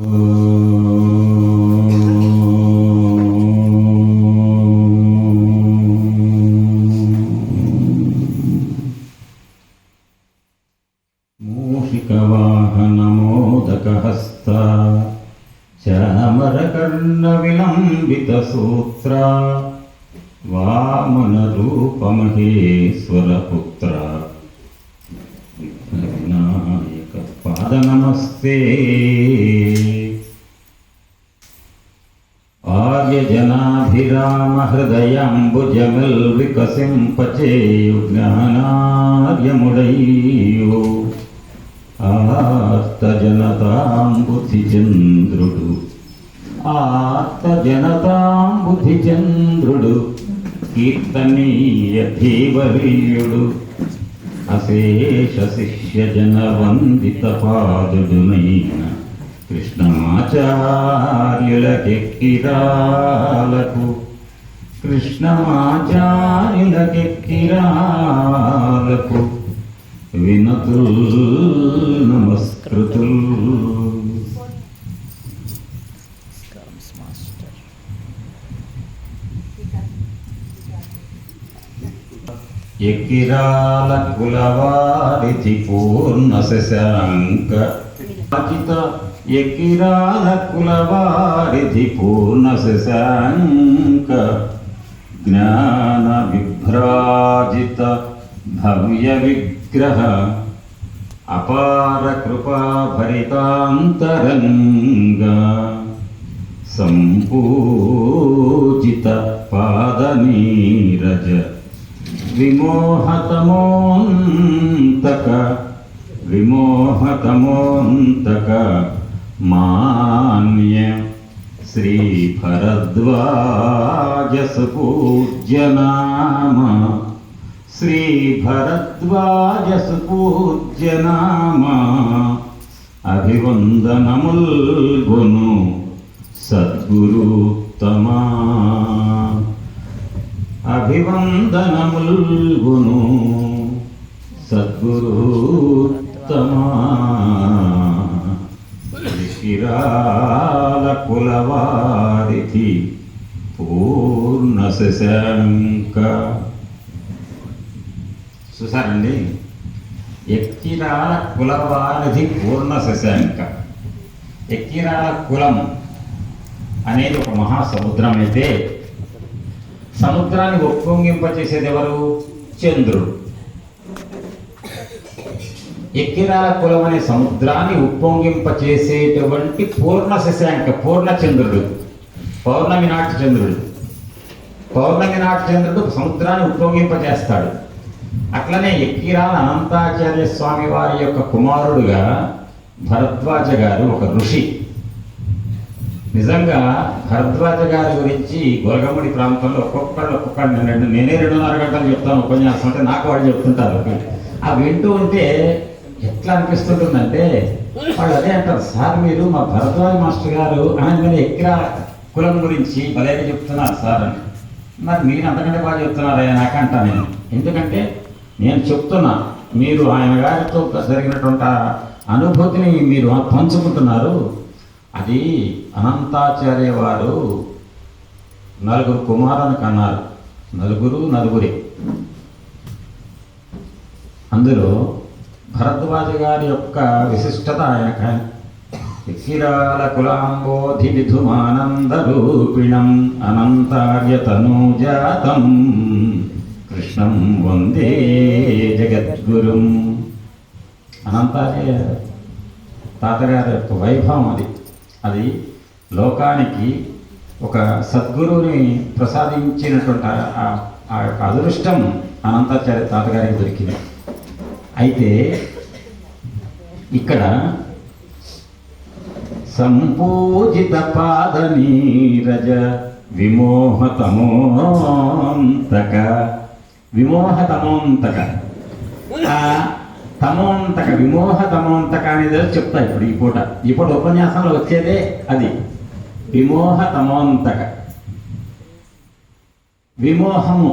మూషికవాహనమోదకహస్త చామరకర్ణవిలంబితసూత్ర వామనరూపమహేశ్వరపుత్ర వినాయక పాదనమస్తే. ఆర్యజనాభిరామ హృదయాంబుజమిల్వికసింపచేయు జ్ఞానార్యముడయ్యో ఆర్తజనతాంబుధిచంద్రుడు ఆర్తజనతాంబుధిచంద్రుడు కీర్తనీయ ధీవరీయుడు అశేష శిష్యజన వందిత పాదుడునైన కృష్ణమాచార్యులకెక్కిరాలకు కృష్ణమాచార్యులకెక్కిరాలకు వినతుల్ నమస్కృతుల్. ఎక్కిరాల కులవారిధి పూర్ణ శశాంక ఎక్కిరాల కులవారిధి పూర్ణ శశాంక జ్ఞాన విభ్రాజిత భవ్య విగ్రహ అపార కృపా భరితాంతరంగ సంపూజిత పాదనీరజ విమోహతమోంతక మాన్య శ్రీ భరద్వాజ సుపూజ్య నామ శ్రీ భరద్వాజ సుపూజ్య నామ అభివందనముల్గును సద్గురుత్తమా అభివందనముల్గును సద్గురుత్తమా. కిరాల కులవారిధి పూర్ణ శశాంక. చూసారండి, ఎక్కిరాల కులవారిధి పూర్ణ శశాంక. ఎక్కిరాల కులం అనేది ఒక మహాసముద్రం అయితే సముద్రాన్ని ఉప్పొంగింపచేసేది ఎవరు? చంద్రుడు. ఎక్కిరాల కులం అనే సముద్రాన్ని ఉప్పొంగింపచేసేటువంటి పూర్ణ శశాంక, పూర్ణ చంద్రుడు, పౌర్ణమి నాటి చంద్రుడు. పౌర్ణమి నాటి చంద్రుడు సముద్రాన్ని ఉప్పొంగింపచేస్తాడు. అట్లనే ఎక్కిరాల అనంతాచార్య స్వామి వారి యొక్క కుమారుడుగా భరద్వాజ గారు ఒక ఋషి. నిజంగా భరద్వాజ గారి గురించి గొలగముడి ప్రాంతంలో ఒక్కొక్కరు నేనే 2.5 గంటలు చెప్తాను ఉపన్యాసం, అంటే నాకు వాళ్ళు చెప్తుంటారు. ఆ వింటూ ఉంటే ఎట్లా అనిపిస్తుంటుందంటే వాళ్ళు అదే అంటారు, సార్ మీరు మా భరద్వాజ మాస్టర్ గారు అనగానే ఎక్కిరా కులం గురించి భలేగా చెప్తున్నారు సార్ అని. మరి మీరు అంతకంటే బాగా చెప్తున్నారా నాకంటా నేను. ఎందుకంటే నేను చెప్తున్నా, మీరు ఆయన గారితో జరిగినటువంటి అనుభూతిని మీరు పంచుకుంటున్నారు. అది అనంతాచార్య వారు 4 కుమారులను కన్నారు. నలుగురే. అందులో భరద్వాజ గారి యొక్క విశిష్టత ఆయన ఎక్కిరాల కులాంబోధి విధుమానంద రూపిణం అనంతార్య తనూజాతం కృష్ణం వందే జగద్గురుం. అనంతార్య తాతగారి యొక్క వైభవం అది లోకానికి ఒక సద్గురువుని ప్రసాదించినటువంటి ఆ యొక్క అదృష్టం అనంతాచార్య తాతగారికి దొరికింది. అయితే ఇక్కడ సంపూజిత పాదనీరజ విమోహతమోంతక. విమోహతమోంతక అనేది చెప్తా ఇప్పుడు ఈ పూట ఉపన్యాసంలో వచ్చేదే అది. విమోహతమోంతక. విమోహము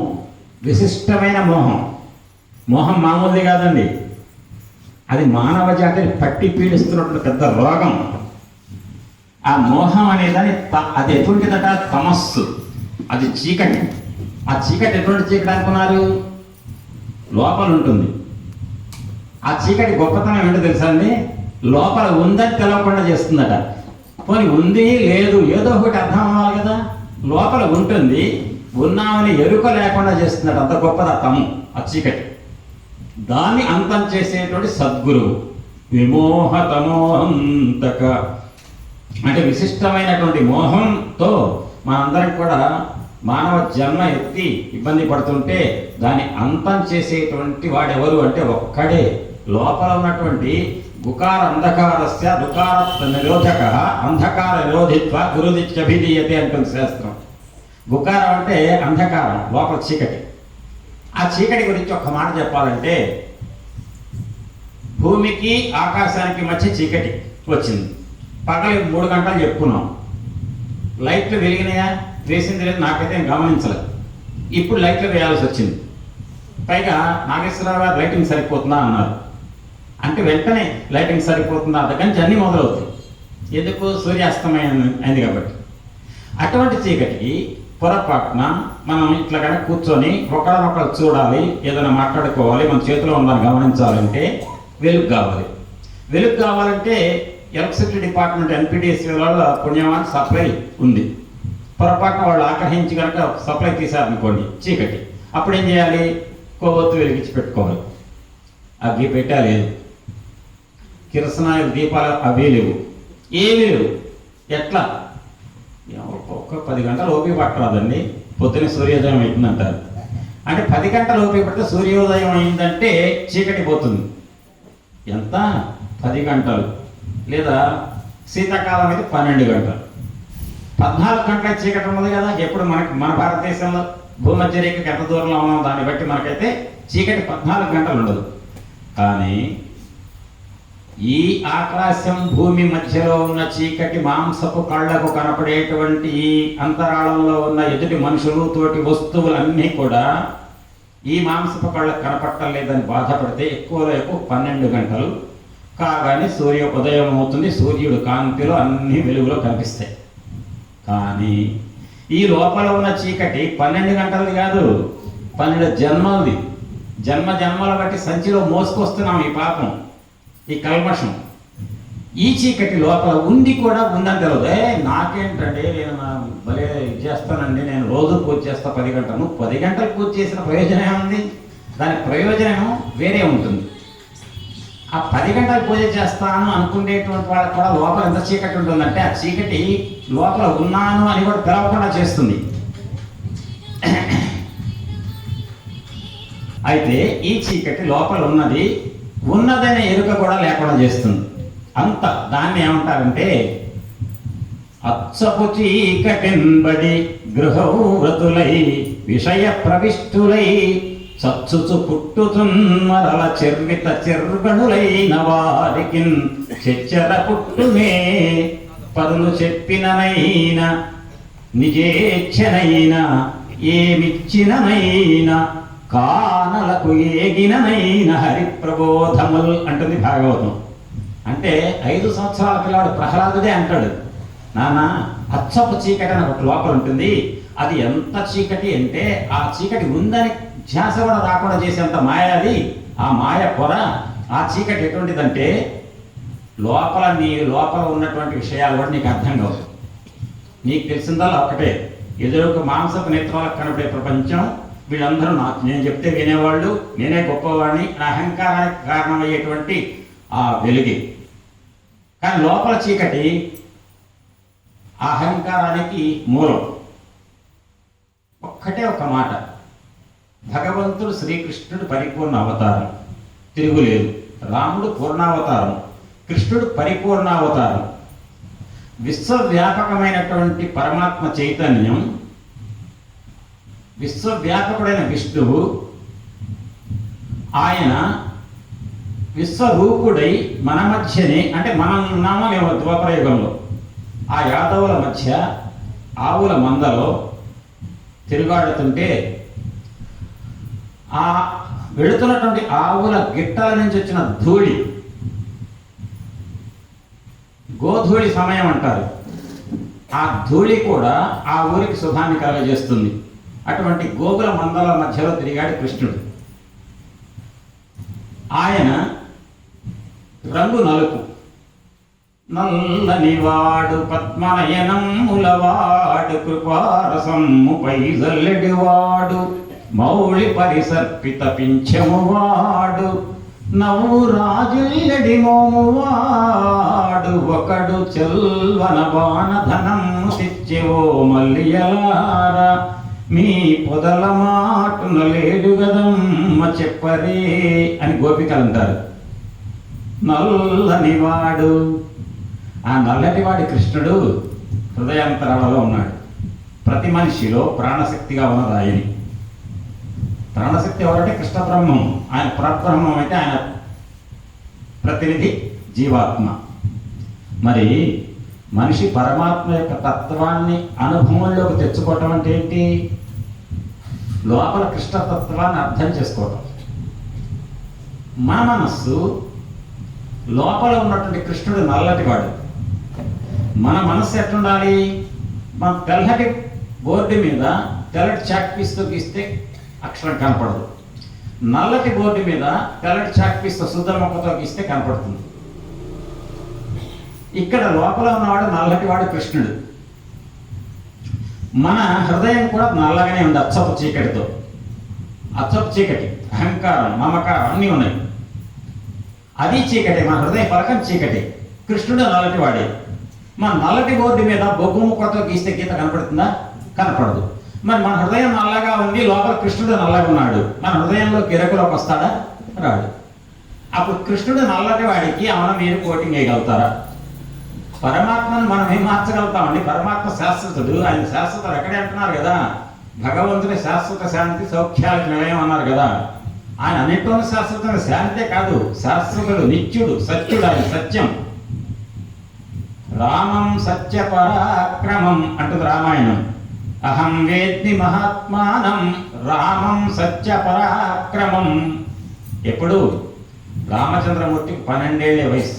విశిష్టమైన మోహం. మోహం మామూలుది కాదండి, అది మానవ జాతిని పట్టి పీడిస్తున్నటువంటి పెద్ద రోగం. ఆ మోహం అనేదాన్ని అది ఎటువంటిదట? తమస్సు, అది చీకటి. ఆ చీకటి ఎటువంటి చీకటి అనుకున్నారు? లోపల ఉంటుంది. ఆ చీకటి గొప్పతనం ఏంటో తెలుసా అండి? లోపల ఉందని తెలవకుండా చేస్తుందట. పోనీ ఉంది లేదు ఏదో ఒకటి అర్థం అవ్వాలి కదా. లోపల ఉంటుంది, ఉన్నామని ఎరుక లేకుండా చేస్తుందట. అంత గొప్పది ఆ తము, ఆ చీకటి. దాన్ని అంతం చేసేటువంటి సద్గురువు. విమోహతమోహంతక అంటే విశిష్టమైనటువంటి మోహంతో మనందరం కూడా మానవ జన్మ ఎత్తి ఇబ్బంది పడుతుంటే దాన్ని అంతం చేసేటువంటి వాడెవరు అంటే ఒక్కడే. లోపల ఉన్నటువంటి గుకార అంధకారస్య దుకార నిరోధక అంధకార నిరోధిత్వ గురుదిత్యభిధీయతే అంటుంది శాస్త్రం. గుకారం అంటే అంధకారం, లోపల చీకటి. ఆ చీకటి గురించి ఒక మాట చెప్పాలంటే, భూమికి ఆకాశానికి మధ్య చీకటి వచ్చింది. పగలు 3 గంటలు చెప్పుకున్నాం. లైట్లు వెలిగినాయా? వేసింది లేదు, నాకైతే గమనించలేదు. ఇప్పుడు లైట్లు వేయాల్సి వచ్చింది. పైగా నాగేశ్వరరావు గారు లైటింగ్ సరిపోతుందా అన్నారు. అంటే వెంటనే లైటింగ్ సరిపోతుందా దగ్గర నుంచి అన్నీ మొదలవుతాయి. ఎందుకు? సూర్యాస్తమయం అయింది కాబట్టి. అటువంటి చీకటికి పొరపాటున మనం ఇట్లా కనుక కూర్చొని ఒకరినొకరు చూడాలి, ఏదైనా మాట్లాడుకోవాలి, మన చేతిలో ఉందని గమనించాలంటే వెలుగు కావాలి. వెలుగు కావాలంటే ఎలక్ట్రిసిటీ డిపార్ట్మెంట్ ఎన్పిడిసి వాళ్ళ పుణ్యమాన్ సప్లై ఉంది. పొరపాటున వాళ్ళు ఆగ్రహించి కనుక సప్లై తీశారనుకోండి చీకటి, అప్పుడు ఏం చేయాలి? కొవ్వొత్తు వెలిగించి పెట్టుకోవాలి. అగ్గి పెట్టా లేదు, కిరసనాయిలు దీపాలు అవి లేవు, ఏమీ లేవు. ఎట్లా? ఒక్క 10 గంటలు ఓపిక పట్టరాదండి. పొద్దున్న సూర్యోదయం అవుతుందంటారు. అంటే 10 గంటలు ఓపిక పడితే సూర్యోదయం అయిందంటే చీకటి పోతుంది. ఎంత? 10 గంటలు. లేదా శీతాకాలం అయితే 12 గంటలు. 14 గంటల చీకటి ఉన్నది కదా. ఎప్పుడు మన భారతదేశంలో భూమధ్య రేఖకి ఎంత దూరంలో ఉన్నాం దాన్ని బట్టి మనకైతే చీకటి 14 గంటలు ఉండదు. కానీ ఈ ఆకాశం భూమి మధ్యలో ఉన్న చీకటి మాంసపు కళ్ళకు కనపడేటువంటి ఈ అంతరాళంలో ఉన్న ఎదుటి మనుషులు తోటి వస్తువులన్నీ కూడా ఈ మాంసపు కళ్ళకు కనపడటం లేదని బాధపడితే ఎక్కువలో ఎక్కువ 12 గంటలు కాగానే ఉదయం అవుతుంది. సూర్యుడు కాంతిలో అన్ని వెలుగులో కనిపిస్తాయి. కానీ ఈ లోపల ఉన్న చీకటి 12 గంటలది కాదు, 12 జన్మలది. జన్మల బట్టి సంచిలో మోసుకొస్తున్నాం ఈ పాపం, ఈ కల్మషం. ఈ చీకటి లోపల ఉండి కూడా ఉందని తెలియదు. నాకేంటంటే నేను భలే చేస్తానండి, నేను రోజు పూజ చేస్తా 10 గంటలు. 10 గంటలు పూజ చేసిన ప్రయోజనం ఏముంది? దాని ప్రయోజనం వేరే ఉంటుంది. ఆ 10 గంటలు పూజ చేస్తాను అనుకునేటువంటి వాళ్ళకి కూడా లోపల ఎంత చీకటి ఉంటుందంటే ఆ చీకటి లోపల ఉన్నాను అని కూడా తెలవకుండా చేస్తుంది. అయితే ఈ చీకటి లోపల ఉన్నదనే ఎరుక కూడా లేకుండా చేస్తుంది. అంత దాన్ని ఏమంటారంటే అచ్చపు చీకటెంబడి గృహవ్రతులై విషయ ప్రవిష్టులై చచ్చుచు పుట్టుతున్మరల చెర్విత చెర్గణులైన వారికి చెచ్చర పుట్టునే పరులు చెప్పిననైనా నిజేచ్ఛనైనా ఏమిచ్చిననైనా కానలకు ఏగిననైన హరిప్రబోధముల్ అంటుంది భాగవతం. అంటే 5 సంవత్సరాల పిల్లాడు ప్రహ్లాదుడే అంటాడు, నాన్న అచ్చపు చీకటి అని ఒక లోపల ఉంటుంది. అది ఎంత చీకటి అంటే ఆ చీకటి ఉందని ధ్యాస కూడా రాకుండా చేసేంత మాయ అది. ఆ మాయ పొర, ఆ చీకటి ఎటువంటిదంటే నీ లోపల ఉన్నటువంటి విషయాలు కూడా నీకు అర్థం కావు. నీకు తెలిసిందల్లా ఒకటే, ఎదురుకు మాంసపు నేత్రాలకు కనపడే ప్రపంచం, వీళ్ళందరూ నేను చెప్తే వినేవాళ్ళు, నేనే గొప్పవాడిని, అహంకారానికి కారణమయ్యేటువంటి ఆ వెలుగే. కానీ లోపల చీకటి అహంకారానికి మూలం. ఒక్కటే ఒక మాట, భగవంతుడు శ్రీకృష్ణుడు పరిపూర్ణ అవతారం, తిరుగులేదు. రాముడు పూర్ణావతారం, కృష్ణుడు పరిపూర్ణావతారం. విశ్వవ్యాపకమైనటువంటి పరమాత్మ చైతన్యం, విశ్వవ్యాపకుడైన విష్ణువు, ఆయన విశ్వరూపుడై మన మధ్యనే, అంటే మనం ఉన్నామో ద్వాపరయుగంలో ఆ యాదవుల మధ్య ఆవుల మందలో తిరుగాడుతుంటే ఆ వెళుతున్నటువంటి ఆవుల గిట్టల నుంచి వచ్చిన ధూళి, గోధూళి సమయం అంటారు, ఆ ధూళి కూడా ఆ ఊరికి శుభాన్ని కలగజేస్తుంది. అటువంటి గోగుల మందల మధ్యలో తిరిగాడు కృష్ణుడు. ఆయన రంగు నలుపు, నల్లనివాడు పద్మనయనములవాడు, కృపారసమ్ముపై జల్లెడివాడు, మౌళి పరిసర్పిత పింఛమువాడు, నవ్వురాజుల్లడి మోమువాడు, ఒకడు చెల్వన బాణధనము తెచ్చెవో మల్లియలారా, మీ పొదల మాటున లేడు గదమ్మ చెప్పరే అని గోపికలు అంటారు. నల్లనివాడు, ఆ నల్లటివాడి కృష్ణుడు హృదయాంతరాలలో ఉన్నాడు. ప్రతి మనిషిలో ప్రాణశక్తిగా ఉన్నది ఆయని. ప్రాణశక్తి ఎవరంటే కృష్ణ బ్రహ్మం. ఆయన పరబ్రహ్మం అయితే ఆయన ప్రతినిధి జీవాత్మ. మరి మనిషి పరమాత్మ యొక్క తత్వాన్ని అనుభవంలోకి తెచ్చుకోవటం అంటే ఏంటి? లోపల కృష్ణతత్వాన్ని అర్థం చేసుకోవటం. మన మనస్సు లోపల ఉన్నటువంటి కృష్ణుడు నల్లటివాడు. మన మనస్సు ఎట్లుండాలి? మన తెల్లటి బోర్డు మీద తెల్లటి చాక్ పీస్తో గీస్తే అక్షరం కనపడదు. నల్లటి బోర్డు మీద తెల్లటి చాక్ పీస్తో శుద్ధ మొక్కతో గీస్తే కనపడుతుంది. ఇక్కడ లోపల ఉన్నవాడు నల్లటివాడు కృష్ణుడు. మన హృదయం కూడా నల్లగానే ఉంది, అచ్చపు చీకటితో. అచ్చపు చీకటి, అహంకారం, మమకారం అన్నీ ఉన్నాయి. అది చీకటి, మన హృదయ పలకం చీకటి. కృష్ణుడు నల్లటివాడే. మన నల్లటి బోర్డు మీద బొగ్గు ముక్కతో గీస్తే గీత కనపడుతుందా? కనపడదు. మరి మన హృదయం నల్లగా ఉంది, లోపల కృష్ణుడు నల్లగా ఉన్నాడు. మన హృదయంలో గిరకులోకి వస్తాడా? రాడు. అప్పుడు కృష్ణుడు నల్లటి వాడికి అవున మీరు కోటింగ్ వేయగలుగుతారా? పరమాత్మను మనం ఏం మార్చగలుగుతామండి? పరమాత్మ శాశ్వతుడు. ఆయన శాశ్వతుడు ఎక్కడే అంటున్నారు కదా, భగవంతుని శాశ్వత శాంతి సౌఖ్యాలకు నిలయం అన్నారు కదా. ఆయన అన్నింటిలోనూ శాశ్వతమైన శాంతే కాదు, శాశ్వతుడు, నిత్యుడు, సత్యుడు. ఆయన సత్యం. రామం సత్య పరాక్రమం అంటుంది రామాయణం. అహం వేద్మి మహాత్మానం రామం సత్య పరాక్రమం. ఎప్పుడు? రామచంద్రమూర్తికి 12 ఏళ్ల వయసు.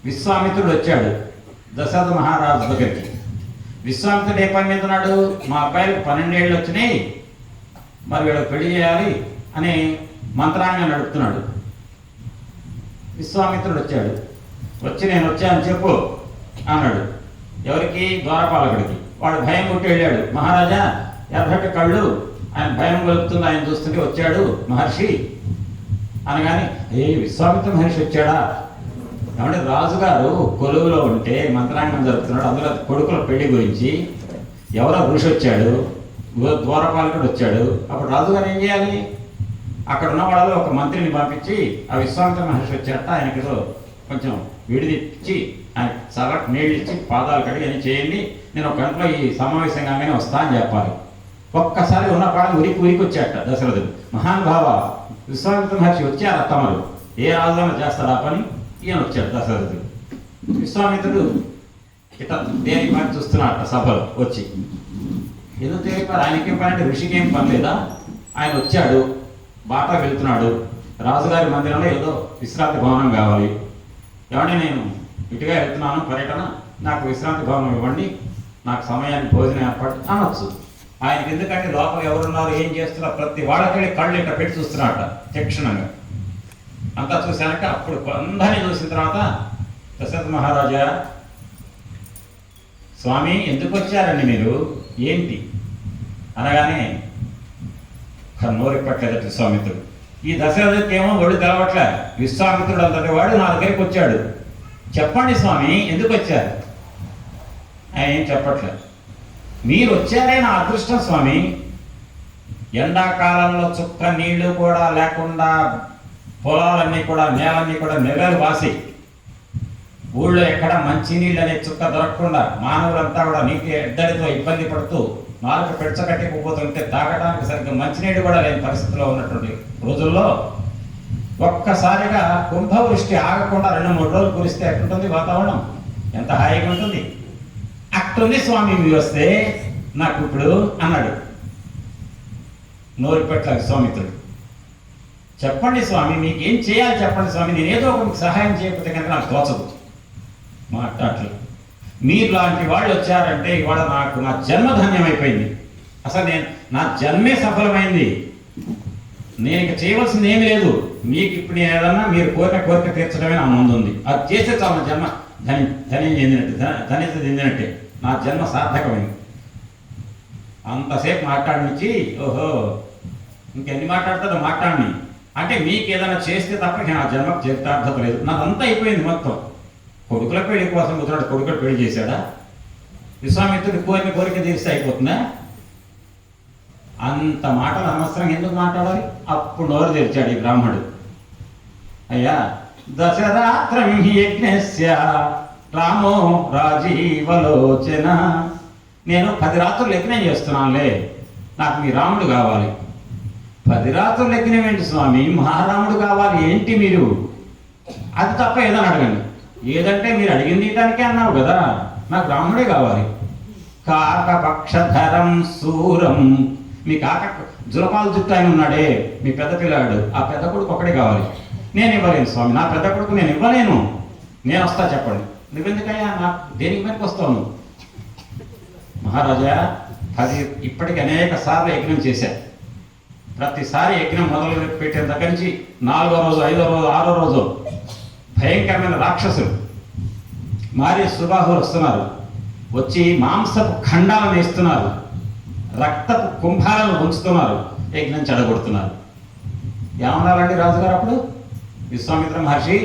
విశ్వామిత్రుడు వచ్చాడు దశరథ మహారాజు దగ్గరికి. విశ్వామిత్రుడు ఏ పని మీద ఉన్నాడు? మా అబ్బాయిలకు 12 ఏళ్ళు వచ్చినాయి, మరి వీళ్ళకి పెళ్లి చేయాలి అని మంత్రాంగం నడుపుతున్నాడు. విశ్వామిత్రుడు వచ్చాడు. వచ్చి నేను వచ్చాను చెప్పు అన్నాడు. ఎవరికి? ద్వారపాలకుడికి. వాడు భయం కొట్టి వెళ్ళాడు. మహారాజా ఎర్రటి కళ్ళు, ఆయన భయం కలుపుతుంది ఆయన చూస్తుంటే వచ్చాడు మహర్షి అనగానే, ఏ విశ్వామిత్ర మహర్షి వచ్చాడా? కాబట్టి రాజుగారు కొలువులో ఉంటే మంత్రాంగం జరుపుతున్నాడు. అందులో కొడుకుల పెళ్లి గురించి ఎవరో ఋషి వచ్చాడు, ద్వారపాలకుడు వచ్చాడు. అప్పుడు రాజుగారు ఏం చేయాలి? అక్కడ ఉన్న వాళ్ళలో ఒక మంత్రిని పంపించి, ఆ విశ్వామిత్ర మహర్షి వచ్చాట, ఆయనకి కొంచెం విడిదిచ్చి ఆయన చల్లటి నీళ్ళు ఇచ్చి పాదాలు కడిగి అని చేయండి, నేను ఒక గంటలో ఈ సమావేశం కాగానే వస్తా అని చెప్పాలి. ఒక్కసారి ఉన్న పాడం ఉరికి వచ్చాట దశరథుడు. మహానుభావ, విశ్వామిత్ర మహర్షి వచ్చారు తమరు, ఏ రాజులో చేస్తాడు ఆ పని? ఈయన వచ్చాడు దశరథుడు. విశ్వామిత్రుడు ఇట దేని పని చూస్తున్నాడు సభలో వచ్చి. ఎందుకు తెలిపారు? ఆయనకేం పని అంటే ఋషికేం పని లేదా? ఆయన వచ్చాడు, బాట వెళ్తున్నాడు. రాజుగారి మందిరంలో ఏదో విశ్రాంతి భవనం కావాలి. ఏమంటే నేను ఇటుగా వెళ్తున్నాను పర్యటన, నాకు విశ్రాంతి భవనం ఇవ్వండి, నాకు సమయానికి భోజనం ఏర్పాటు అనొచ్చు. ఆయనకి ఎందుకంటే లోపల ఎవరున్నారు, ఏం చేస్తున్నారు, ప్రతి వాళ్ళకెళ్ళి కళ్ళు ఇట్లా పెట్టి చూస్తున్నారట తీక్షణంగా. అంతా చూశాక అప్పుడు అందరినీ చూసిన తర్వాత, దశరథ మహారాజా, స్వామి ఎందుకు వచ్చారండి మీరు, ఏంటి అనగానే నోరు పట్టలేదట విశ్వామిత్రుడు. ఈ దశరథుడికి ఏమో ఒళ్ళు తెలవట్లే. విశ్వామిత్రుడు అంతటి వాడు నా దగ్గరికి వచ్చాడు, చెప్పండి స్వామి ఎందుకు వచ్చారు? ఆయన ఏం చెప్పట్లేదు. మీరు వచ్చారే నా అదృష్టం స్వామి. ఎండాకాలంలో చుక్క నీళ్లు కూడా లేకుండా పొలాలన్నీ కూడా నేలన్నీ కూడా నెలలు వాసి, ఊళ్ళో ఎక్కడ మంచినీళ్ళు అనే చుక్క దొరకకుండా మానవులంతా కూడా నీటి ఎద్దడితో ఇబ్బంది పడుతూ నాలుగు పెడ్చకట్టిపోతుంటే తాగడానికి సరిగ్గా మంచినీళ్ళు కూడా లేని పరిస్థితిలో ఉన్నటువంటి రోజుల్లో ఒక్కసారిగా కుంభవృష్టి ఆగకుండా 2-3 రోజులు కురిస్తే ఎట్లుంటుంది వాతావరణం? ఎంత హాయిగా ఉంటుంది. అట్లుంది స్వామి మీరు వస్తే నాకు ఇప్పుడు అన్నాడు. నోరు పెట్ట విశ్వామిత్రుడు. చెప్పండి స్వామి, మీకు ఏం చేయాలి చెప్పండి స్వామి, నేను ఏదో ఒక మీకు సహాయం చేయకపోతే కనుక నాకు తోచదు మాట్లాడలేదు. మీరు లాంటి వాళ్ళు వచ్చారంటే ఇవాళ నాకు నా జన్మ ధన్యమైపోయింది. అసలు నా జన్మే సఫలమైంది. నేను ఇక చేయవలసింది ఏమీ లేదు. మీకు ఇప్పుడు నేను ఏదన్నా మీరు కోరిక తీర్చడమే నా ముందు ఉంది. అది చేస్తే చాలు జన్మ ధన్యం చెందినట్టు, ధన్యత చెందినట్టే. నా జన్మ సార్థకమైంది. అంతసేపు మాట్లాడినిచ్చి ఓహో ఇంకెన్ని మాట్లాడతాడో మాట్లాడిని అంటే మీకు ఏదైనా చేస్తే తప్ప నా జన్మకు చరితార్థత లేదు. నాదంతా అయిపోయింది మొత్తం. కొడుకుల పెళ్లి కోసం కూర్చున్నాడు, కొడుకులు పెళ్లి చేశాడా? విశ్వామిత్రుడు కోరిక తీరిస్తే అయిపోతుందా? అంత మాటలు అనవసరం ఎందుకు మాట్లాడాలి? అప్పుడు నోరు తెరిచాడు ఈ బ్రాహ్మణుడు. అయ్యా దశరాత్రం యజ్ఞస్య రామో రాజీవలోచన. నేను 10 రాత్రులు యజ్ఞం చేస్తున్నానులే, నాకు మీ రాముడు కావాలి. 10 రాత్రులు యజ్ఞం ఏంటి స్వామి, మహారాముడు కావాలి ఏంటి మీరు? అది తప్ప ఏదని అడగండి. ఏదంటే మీరు అడిగింది దానికే అన్నావు కదా, నాకు రాముడే కావాలి. కాకపక్షధరం శూరం. మీ కాక జులపాల జుట్టు ఆయన ఉన్నాడే మీ పెద్ద పిల్లాడు, ఆ పెద్ద కొడుకు ఒక్కడే కావాలి. నేను ఇవ్వలేను స్వామి, నా పెద్ద కొడుకు నేను ఇవ్వలేను. నేను వస్తా చెప్పండి. నువ్వెందుకయ్యా నాకు దేనికి పనికి వస్తావు? మహారాజా ఇప్పటికి అనేక సార్లు యజ్ఞం చేశారు. ప్రతిసారి యజ్ఞం మొదలు పెట్టిన దగ్గర నుంచి 4వ రోజు 5వ రోజు 6వ రోజు భయంకరమైన రాక్షసులు మారి సుబాహులు వస్తున్నారు. వచ్చి మాంసపు ఖండాలను వేస్తున్నారు, రక్తపు కుంభాలను ఉంచుతున్నారు, యజ్ఞం చెడగొడుతున్నారు. ఏమన్నారండి రాజుగారు అప్పుడు? విశ్వామిత్ర మహర్షి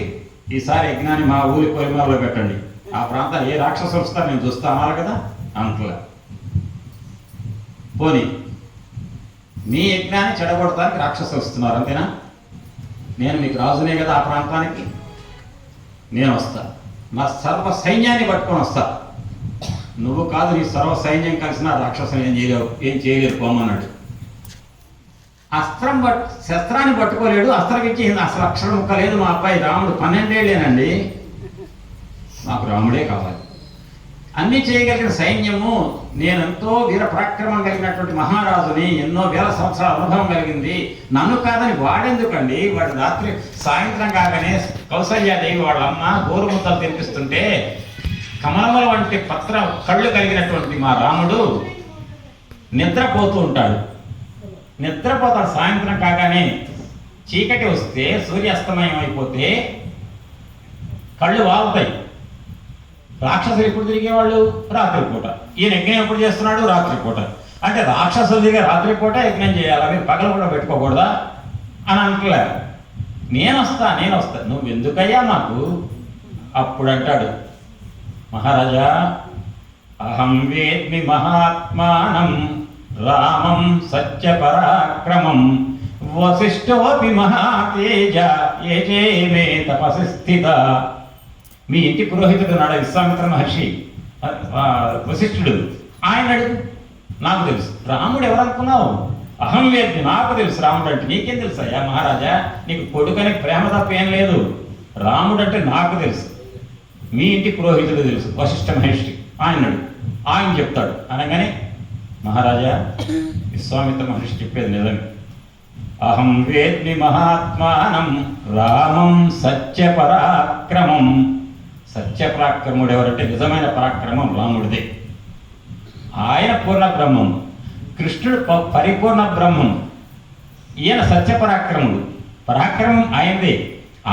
ఈసారి యజ్ఞాన్ని మా ఊరి పొలిమేరలో పెట్టండి, ఆ ప్రాంతాన్ని ఏ రాక్షసులు వస్తారు నేను చూస్తా అన్నారు కదా. అంతలా పోనీ మీ యజ్ఞాన్ని చెడగొడటానికి రాక్షసులు వస్తున్నారు అంతేనా? నేను మీకు రాజునే కదా, ఆ ప్రాంతానికి నేను వస్తా, నా సర్వ సైన్యాన్ని పట్టుకొని వస్తా. నువ్వు కాదు, నీ సర్వ సైన్యం కలిసిన రాక్షసులు ఏం చేయలేరు పోమన్నాడు. శస్త్రాన్ని పట్టుకోలేడు, అస్త్రం ఇచ్చి అసలు అక్షరం ముక్క లేదు. మా అబ్బాయి రాముడు 12 ఏళ్ళేనండి, నాకు రాముడే కావాలి. అన్ని చేయగలిగిన సైన్యము, నేనెంతో వీర పరాక్రమం కలిగినటువంటి మహారాజుని, ఎన్నో వేల సంవత్సరాల అనుభవం కలిగింది, నన్ను కాదని వాడెందుకండి? వాడు రాత్రి సాయంత్రం కాగానే కౌసల్యాదేవి వాళ్ళ అమ్మ గోరుముద్దలు తినిపిస్తుంటే కమలముల వంటి కళ్ళు కలిగినటువంటి మా రాముడు నిద్రపోతూ ఉంటాడు. నిద్రపోతాడు. సాయంత్రం కాగానే చీకటి వస్తే, సూర్యాస్తమయం అయిపోతే కళ్ళు వాగుతాయి. రాక్షసులు ఎప్పుడు తిరిగేవాళ్ళు? రాత్రిపూట. ఈయన యజ్ఞం ఎప్పుడు చేస్తున్నాడు? రాత్రిపూట. అంటే రాక్షసులు తిరిగే రాత్రిపూట యజ్ఞం చేయాలా, మీరు పగలు కూడా పెట్టుకోకూడదా అని అంటలేరు. నేను వస్తా నువ్వు ఎందుకయ్యా నాకు? అప్పుడు అంటాడు మహారాజా, అహం వేద్మి మహాత్మానం రామం సత్య పరాక్రమం వశిష్ఠోపి మహాతేజ ఏజే మే తపసి స్థిత. మీ ఇంటి పురోహితుడు నాడు విశ్వామిత్ర మహర్షి వశిష్ఠుడు, ఆయన అడుగు, నాకు తెలుసు. రాముడు ఎవరనుకున్నావు? అహం వేద్మి, నాకు తెలుసు రాముడు అంటే. నీకేం తెలుసు అయ్యా మహారాజా, నీకు కొడుకని ప్రేమ తప్ప ఏం లేదు. రాముడు అంటే నాకు తెలుసు. మీ ఇంటి పురోహితుడు తెలుసు వశిష్ఠ మహర్షి, ఆయన చెప్తాడు అనగానే, మహారాజా విశ్వామిత్ర మహర్షి చెప్పేది నిజమే. అహం వేద్మి మహాత్మానం రామం సత్య పరాక్రమం. సత్య పరాక్రముడు ఎవరంటే నిజమైన పరాక్రమం రాముడిదే. ఆయన పూర్ణ బ్రహ్మం, కృష్ణుడు పరిపూర్ణ బ్రహ్మం. ఈయన సత్య పరాక్రముడు, పరాక్రమం ఆయనదే.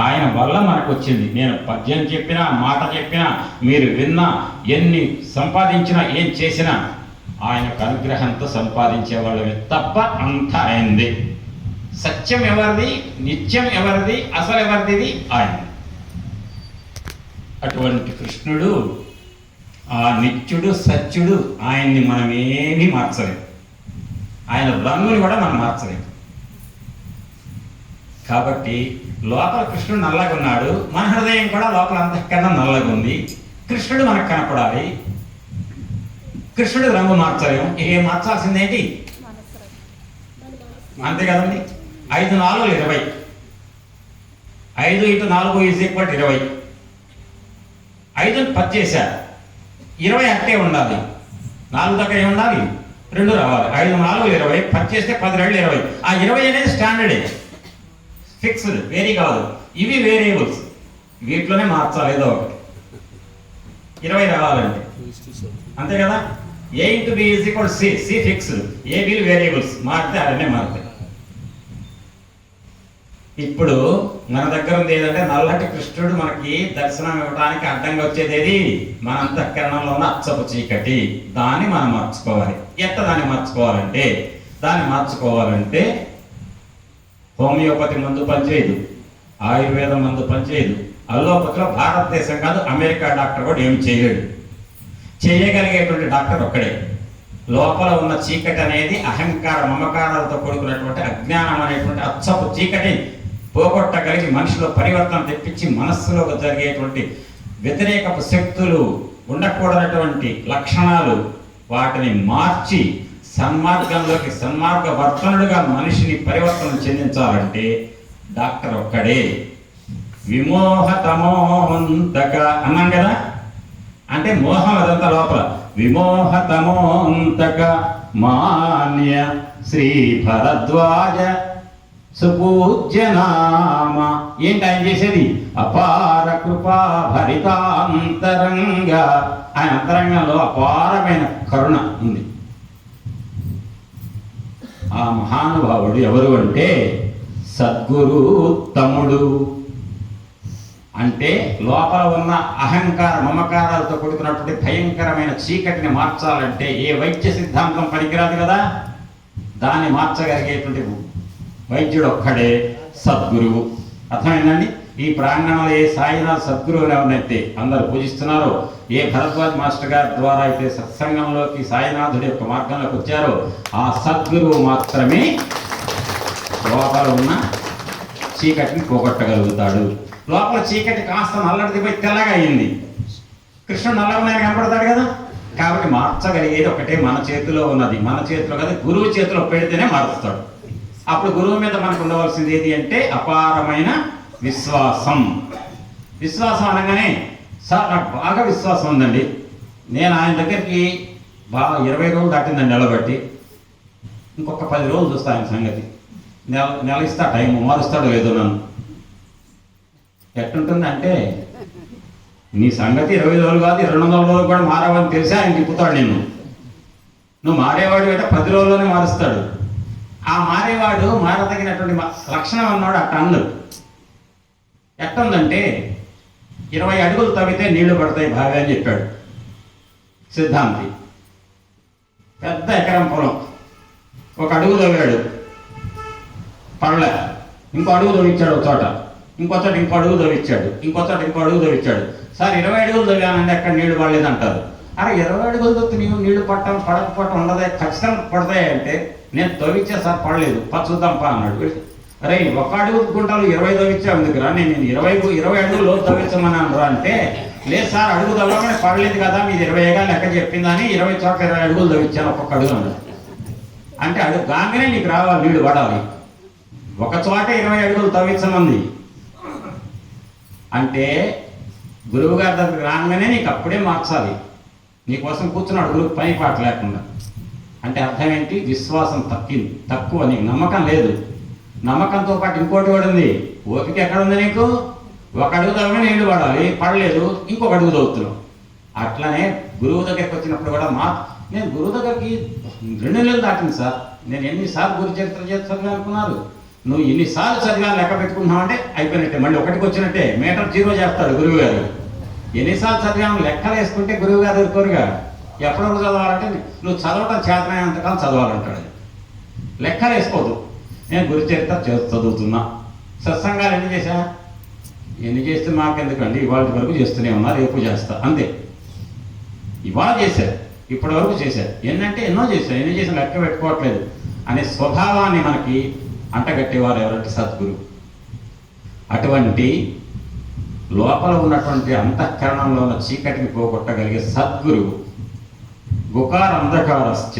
ఆయన వల్ల మనకు వచ్చింది. నేను పద్యం చెప్పినా, మాట చెప్పినా, మీరు విన్నా, ఎన్ని సంపాదించినా, ఏం చేసినా ఆయన అనుగ్రహంతో సంపాదించేవాళ్ళమే తప్ప అంతా ఆయనది. సత్యం ఎవరిది, నిత్యం ఎవరిది, అసలు ఎవరిది? ఆయన. అటువంటి కృష్ణుడు, ఆ నిత్యుడు, సత్యుడు, ఆయన్ని మనం ఏమీ మార్చలేము. ఆయన రంగుని కూడా మనం మార్చలేము. కాబట్టి లోపల కృష్ణుడు నల్లగా ఉన్నాడు, మన హృదయం కూడా లోపల అంతకన్నా నల్లగా ఉంది. కృష్ణుడు మనకు కనపడాలి. కృష్ణుడు రంగు మార్చలేము. ఏం మార్చాల్సిందేంటి? అంతే కదండి. 5 4 20. 5 × 4 = 20. 5ని 10 చేశారు, 20 అట్టే ఉండాలి. 4 దాకా ఏముండాలి? 2 రావాలి. 5 4 20, 10 చేస్తే 10 2 20. ఆ 20 అనేది స్టాండర్డే, ఫిక్స్డ్, వేరీ కాదు. ఇవి వేరియబుల్స్, వీటిలోనే మార్చాలి ఏదో ఒకటి. 20 రావాలంటే, అంతే కదా. A into B is equal to C. C fixed, A B variables, మారితే అడనే మారుతాయి. ఇప్పుడు మన దగ్గర ఉంది ఏదంటే నల్లటి కృష్ణుడు మనకి దర్శనం ఇవ్వడానికి అడ్డంగా వచ్చేది ఏది? మన అంతఃకరణంలో ఉన్న అచ్చపు చీకటి. దాన్ని మనం మార్చుకోవాలి. దాన్ని మార్చుకోవాలంటే హోమియోపతి మందు పనిచేయదు, ఆయుర్వేదం మందు పనిచేయదు, అల్లోపతిలో భారతదేశం కాదు అమెరికా డాక్టర్ కూడా ఏమి చేయలేడు. చేయగలిగేటువంటి డాక్టర్ ఒక్కడే. లోపల ఉన్న చీకటి అనేది అహంకార మమకారాలతో కూడుకున్నటువంటి అజ్ఞానం అనేటువంటి అచ్చపు చీకటి పోగొట్టగలిగి మనిషిలో పరివర్తన తెప్పించి మనస్సులో జరిగేటువంటి వ్యతిరేకపు శక్తులు, ఉండకూడనటువంటి లక్షణాలు, వాటిని మార్చి సన్మార్గంలోకి సన్మార్గవర్తనుడుగా మనిషిని పరివర్తన చెందించాలంటే డాక్టర్ ఒక్కడే. విమోహతమోంతక అన్నాం కదా, అంటే మోహం అదంతా లోపల. విమోహతమోంతక మాన్య శ్రీ భరద్వాజ సుపూజ్యనామ. ఏంటి ఆయన చేసేది? అపార కృపా భరితాంతరంగ. ఆయన అంతరంగంలో అపారమైన కరుణ ఉంది. ఆ మహానుభావుడు ఎవరు అంటే సద్గురు తమ్ముడు. అంటే లోపల ఉన్న అహంకార మమకారాలతో కూడుకున్నటువంటి భయంకరమైన చీకటిని మార్చాలంటే ఏ వైద్య సిద్ధాంతం పనికిరాదు కదా. దాన్ని మార్చగలిగేటువంటి వైద్యుడు ఒక్కడే సద్గురువు. అర్థమైందండి? ఈ ప్రాంగణంలో ఏ సాయినాథ్ సద్గురువుని ఎవరినైతే అందరూ పూజిస్తున్నారో, ఏ భరద్వాజ్ మాస్టర్ గారి ద్వారా అయితే సత్సంగంలోకి సాయినాథుడి యొక్క మార్గంలోకి వచ్చారో, ఆ సద్గురువు మాత్రమే లోపల ఉన్న చీకటిని పోగొట్టగలుగుతాడు. లోపల చీకటి కాస్త నల్లటిది పోయి తెల్లగా అయింది. కృష్ణుడు నల్లగా కనపడతాడు కదా. కాబట్టి మార్చగలిగేది ఒకటే మన చేతిలో ఉన్నది. మన చేతిలో కదా, గురువు చేతిలో పెడితేనే మారుస్తాడు. అప్పుడు గురువు మీద మనకు ఉండవలసింది ఏది అంటే అపారమైన విశ్వాసం. విశ్వాసం అనగానే సార్ నాకు బాగా విశ్వాసం ఉందండి, నేను ఆయన దగ్గరికి బాగా 20 రోజులు దాటిందండి నిలబట్టి, ఇంకొక 10 రోజులు చూస్తా ఆయన సంగతి, నెల ఇస్తా టైం, మారుస్తాడో లేదో నన్ను. ఎట్టుంటుందంటే నీ సంగతి 20 రోజులు కాదు 200 రోజులు కూడా మారవని తెలిసి ఆయన తిప్పుతాడు నిన్ను. నువ్వు మారేవాడు అయితే 10 రోజుల్లోనే మారుస్తాడు. ఆ మారేవాడు మారదగినటువంటి లక్షణం అన్నాడు ఆ టన్ను. ఎట్టుందంటే 20 అడుగులు తవ్వితే నీళ్లు పడతాయి బావి అని చెప్పాడు సిద్ధాంతి. పెద్ద ఎకరం పొలం, 1 అడుగు తవ్వాడు, పడలే. ఇంకో అడుగు తవ్వించాడు ఒక చోట, ఇంకో చోట ఇంకో అడుగు తవ్వించాడు, ఇంకో చోట ఇంకో అడుగు తవ్వించాడు. సార్ 20 అడుగులు తవ్వానండి, అక్కడ నీళ్లు పడలేదు అంటారు. అరే 20 అడుగులు తవ్వితే నీళ్లు పడకపోవటం ఉండదే, ఖచ్చితంగా పడతాయి అంటే, నేను తవ్వించా సార్ పడలేదు, చూద్దాంపా అన్నాడు. అరే 1 అడుగు గుంటలు 20 తవ్వించా ఎందుకురా, నేను 20 అడుగులు తవ్వించమన్నాను రా అంటే, లేదు సార్ అడుగు తవ్వగానే పడలేదు కదా, మీది 20గా లెక్క చెప్పిందని 20 చోట్ల 20 అడుగులు తవ్వించాను ఒక్కొక్క అడుగు అన్నాడు. అంటే అడుగు గానే నీకు రావాలి, నీళ్లు పడాలి. ఒక చోట 20 అడుగులు తవ్వించమంది అంటే గురువు గారి దగ్గర రాగానే నీకు అప్పుడే మార్చాలి. నీకోసం కూర్చున్నాడు గురువు పని పాట లేకుండా. అంటే అర్థం ఏంటి? విశ్వాసం తక్కువ, నీకు నమ్మకం లేదు. నమ్మకంతో పాటు ఇంకోటి కూడా ఉంది. ఓపిక ఎక్కడ ఉంది నీకు? 1 అడుగు తవ్వగానే నీళ్లు పడాలి, పడలేదు, ఇంకొక అడుగు తవ్వుతున్నావు. అట్లనే గురువు దగ్గరికి వచ్చినప్పుడు కూడా నేను గురువు దగ్గరికి 2 నెలలు దాటింది సార్, నేను ఎన్నిసార్లు గురు చరిత్ర చదివా అనుకున్నారు, నువ్వు ఎన్నిసార్లు చదివా లెక్క పెట్టుకుంటున్నావు అంటే అయిపోయినట్టే, మళ్ళీ 1కి వచ్చినట్టే, మీటర్ 0 చేస్తాడు గురువు గారు. ఎన్నిసార్లు చదివాము లెక్కలు వేసుకుంటే గురువు గారు కోరుగా ఎప్పటివరకు చదవాలంటే నువ్వు చదవటం చేతనైనంతకాలం చదవాలంటాడు. లెక్కలు వేసుకోవద్దు. నేను గురు చరిత్ర చదువుతున్నా. సత్సంగాలు ఎన్ని చేస్తే మాకెందుకండి, ఇవాళ వరకు చేస్తూనే ఉన్నా, రేపు చేస్తా, అంతే. ఇవాళ చేశారు, ఇప్పటి వరకు చేశారు, ఎన్నంటే ఎన్నో చేశారు, ఎన్ని చేసిన లెక్క పెట్టుకోవట్లేదు అనే స్వభావాన్ని మనకి అంటగట్టేవారు ఎవరంటే సద్గురు. అటువంటి లోపల ఉన్నటువంటి అంతఃకరణంలో ఉన్న చీకటిని పోగొట్టగలిగే సద్గురు గుకార అంధకారశ్చ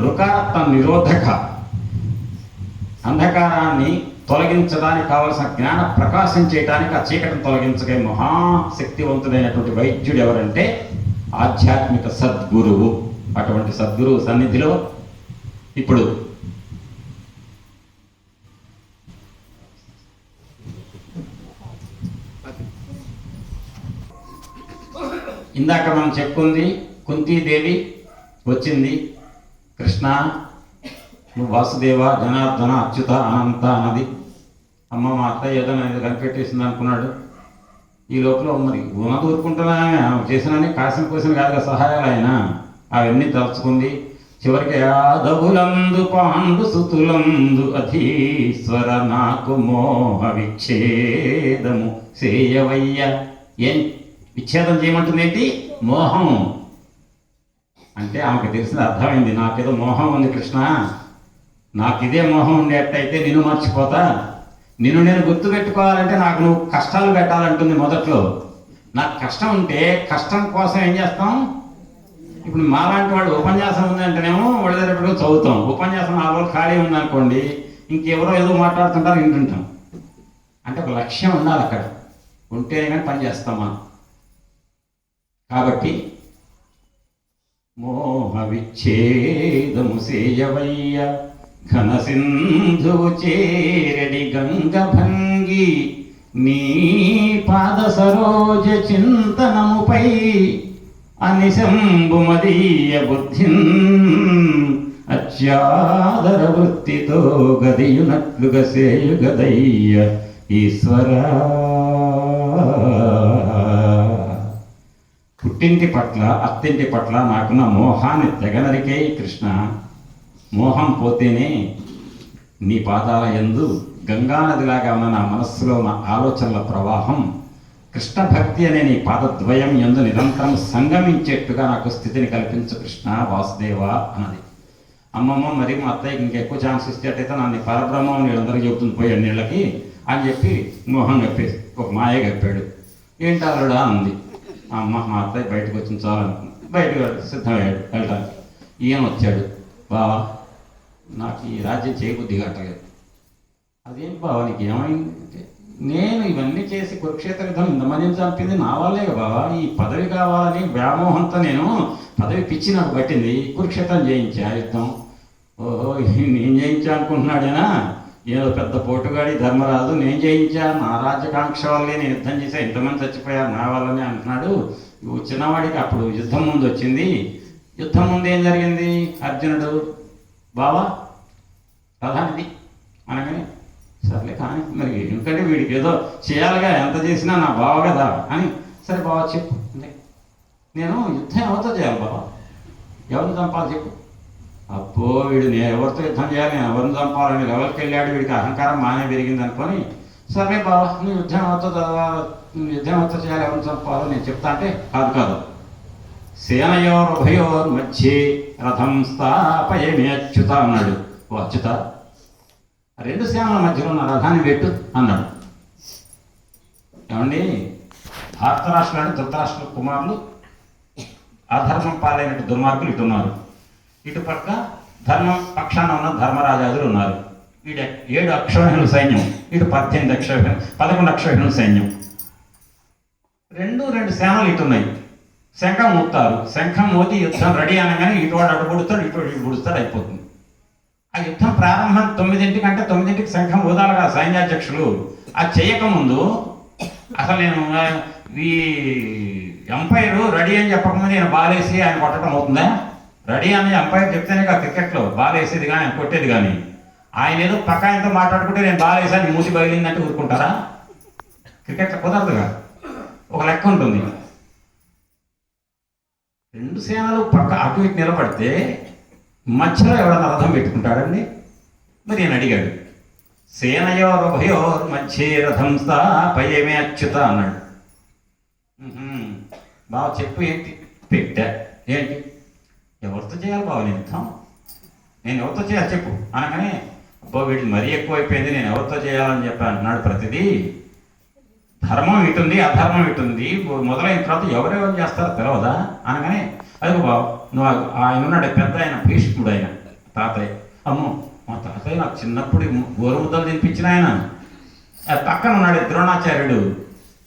రుకారత్వ నిరోధక. అంధకారాన్ని తొలగించడానికి కావలసిన జ్ఞాన ప్రకాశం చేయడానికి, ఆ చీకటిని తొలగించగే మహాశక్తివంతుడైనటువంటి వైద్యుడు ఎవరంటే ఆధ్యాత్మిక సద్గురువు. అటువంటి సద్గురువు సన్నిధిలో ఇప్పుడు ఇందాక మనం చెప్పుకుంది కుంతీదేవి వచ్చింది, కృష్ణ నువ్వు వాసుదేవ జనార్దన అచ్యుత అనంత అన్నది. అమ్మ మా అత్తయ్య ఏదో నేను కనిపెట్టేసింది అనుకున్నాడు. ఈ లోపల మరి ఉన్నది ఊరుకుంటున్నా చేసినని కాసిన కోసిన కాదుగా సహాయాలు ఆయన అవన్నీ తలుచుకుంది. చివరికి యాదవులందు పాండు సుతులందు అధీశ్వర నాకు మోహ విచ్ఛేదము సేయవయ్య. ఏం విచ్ఛేదం చేయమంటుంది ఏంటి? మోహం అంటే ఆమెకు తెలిసిన అర్థమైంది, నాకేదో మోహం ఉంది కృష్ణ, నాకు ఇదే మోహం ఉండేటైతే నిన్ను మర్చిపోతా, నిన్ను నేను గుర్తు పెట్టుకోవాలంటే నాకు నువ్వు కష్టాలు పెట్టాలంటుంది మొదట్లో. నాకు కష్టం ఉంటే కష్టం కోసం ఏం చేస్తాం? ఇప్పుడు మాలాంటి వాళ్ళు ఉపన్యాసం ఉందంటేనేమో ఒడిదెరపడిగా చదువుతాం, ఉపన్యాసం 4 రోజులు ఖాళీ ఉందనుకోండి ఇంకెవరో ఏదో మాట్లాడుతుంటారు వింటుంటాం. అంటే ఒక లక్ష్యం ఉండాలి అక్కడ, ఉంటేనే కానీ పని చేస్తాం మనం. కాబట్టి మోహ విచ్ఛేదము సేయవయ్య ఘన సింధువు చేరడి గంగ భంగి నీ పాద సరోజ చింతనముపై అనిశంభుమదీయ బుద్ధిన్ అత్యాదర వృత్తితో గదియునట్లుగా సేయుగదయ్య ఈశ్వరా. పుట్టింటి పట్ల అత్తింటి పట్ల నాకున్న మోహాన్ని తెగనరికే కృష్ణ. మోహం పోతేనే నీ పాదాల యందు గంగానదిలాగా ఉన్న నా మనస్సులో నా ఆలోచనల ప్రవాహం కృష్ణ భక్తి అనే నీ పాదద్వయం యందు నిరంతరం సంగమించేట్టుగా నాకు స్థితిని కల్పించు కృష్ణ వాసుదేవ అన్నది. అమ్మమ్మ మరి మా అత్తయ్యకి ఇంకెక్కువ ఛాన్స్ ఇస్తేటైతే నన్ను పరబ్రహ్మం వీళ్ళందరికీ చెబుతుంది పోయి అన్నిళ్ళకి అని చెప్పి మోహం కప్పేసి ఒక మాయ కప్పాడు. ఏంటి అల్లుడా అంది. అమ్మ మా అత్తయ్య బయటకు వచ్చింది చాలనుకున్నాను. బయటకు సిద్ధమయ్యాడు వెళ్ళటానికి. ఈయన వచ్చాడు, బావా నాకు ఈ రాజ్యం చేయబుద్ధి కట్టలేదు. అదేంటి బావా నీకు ఏమైంది? నేను ఇవన్నీ చేసి కురుక్షేత్ర యుద్ధం ఇంతమందిని చంపింది నా వాళ్ళే బావా, ఈ పదవి కావాలని వ్యామోహంతో నేను పదవి పిచ్చి నాకు పట్టింది, కురుక్షేత్రం చేయించా యుద్ధం. ఓహో నేను చేయించా అనుకుంటున్నాడేనా? ఏదో పెద్ద పోటుగాడి ధర్మరాజు, నేను చేయించా, నా రాజ్యకాంక్ష వల్లే నేను యుద్ధం చేశా, ఇంతమంది చచ్చిపోయారు నా వల్లనే అంటున్నాడు. చిన్నవాడికి అప్పుడు యుద్ధం ముందు వచ్చింది. యుద్ధం ముందు ఏం జరిగింది? అర్జునుడు బావా ప్రధానిది అనగానే సర్లే కానీ మరి ఎందుకంటే వీడికి ఏదో చేయాలిగా, ఎంత చేసినా నా బావ కదా అని, సరే బావా చెప్పు, నేను యుద్ధం ఎవరితో చేయాలి బావా, ఎవరిని చంపాలి చెప్పు. అబ్బో వీడు నేను ఎవరితో యుద్ధం చేయాలి, నేను ఎవరిని చంపాలని ఎవరికి వెళ్ళాడు, వీడికి అహంకారం మానే పెరిగింది అనుకొని, సరే బావా నువ్వు యుద్ధం ఎవరితో చేయాలి, ఎవరిని చంపాలో నేను చెప్తా అంటే, కాదు కాదు సేనయోరుభయోర్ మధ్యే రథం స్థాపయమే అచ్యుత అన్నాడు. ఓ అచ్యుత, 2 సేనల మధ్యలో ఉన్న రథాన్ని పెట్టు అన్నాడు. ఏమండి ధార్తరాష్ట్రాన్ని ధృతరాష్ట్ర కుమారులు అధర్మం పాలైనట్టు దుర్మార్గులు ఇటున్నారు, ఇటు పక్క ధర్మం పక్షాన ఉన్న ధర్మరాజాదులు ఉన్నారు. వీడు 7 అక్షోహిణుల సైన్యం, ఇటు 11 అక్షోహిణుల సైన్యం. 2 సేనలు ఇటున్నాయి. శంఖం ఊపుతారు, శంఖం మోతి యుద్ధం రెడీ అనగానే ఇటువాడు అటు పొడుస్తాడు, ఇటు పొడుస్తాడు, అయిపోతుంది. ఆ యుద్ధం ప్రారంభం 9ంటికంటే 9ంటికి శంఖం ఊదాలుగా సైన్యాధ్యక్షులు. అది చేయకముందు అసలు నేను ఈ ఎంపైర్ రెడీ అని చెప్పకముందు నేను బాలేసి ఆయన కొట్టడం అవుతుందా? రెడీ అని ఎంపైర్ చెప్తేనే కదా క్రికెట్లో బాల్ వేసేది కానీ ఆయన కొట్టేది. కానీ ఆయన ఏదో పక్క ఆయనతో మాట్లాడుకుంటే నేను బాల్ వేసాను మూసి బయలిందంటే ఊరుకుంటారా? క్రికెట్లో కుదరదుగా, ఒక లెక్క ఉంటుంది. 2 సేనలు పక్క అటు ఇటు నిలబడితే మధ్యలో ఎవడన్నా రథం పెట్టుకుంటాడండి? మరి నేను అడిగాడు, సేనయోరుభయోర్ మధ్యే రథం స్థాపయమే అచ్యుత అన్నాడు. బావ చెప్పు ఏంటి? పెట్టా. ఏంటి? ఎవరితో చేయాలి బావ నేను యుద్ధం? నేను ఎవరితో చేయాలి చెప్పు అనగానే, అబ్బో వీడికి మరీ ఎక్కువైపోయింది, నేను ఎవరితో చేయాలని చెప్పి అంటున్నాడు. ప్రతిదీ ధర్మం ఇటుంది, అధర్మం ఇటుంది, మొదలైన తర్వాత ఎవరెవరు చేస్తారో తెలియదా అనగానే, అదిగో బాబు నువ్వు ఆయన ఉన్నాడు పెద్ద ఆయన భీష్ముడు, ఆయన తాతయ్య. అమ్మో మా తాతయ్య నాకు చిన్నప్పుడు గోరుముద్దలు తినిపించిన ఆయన. పక్కన ఉన్నాడు ద్రోణాచార్యుడు,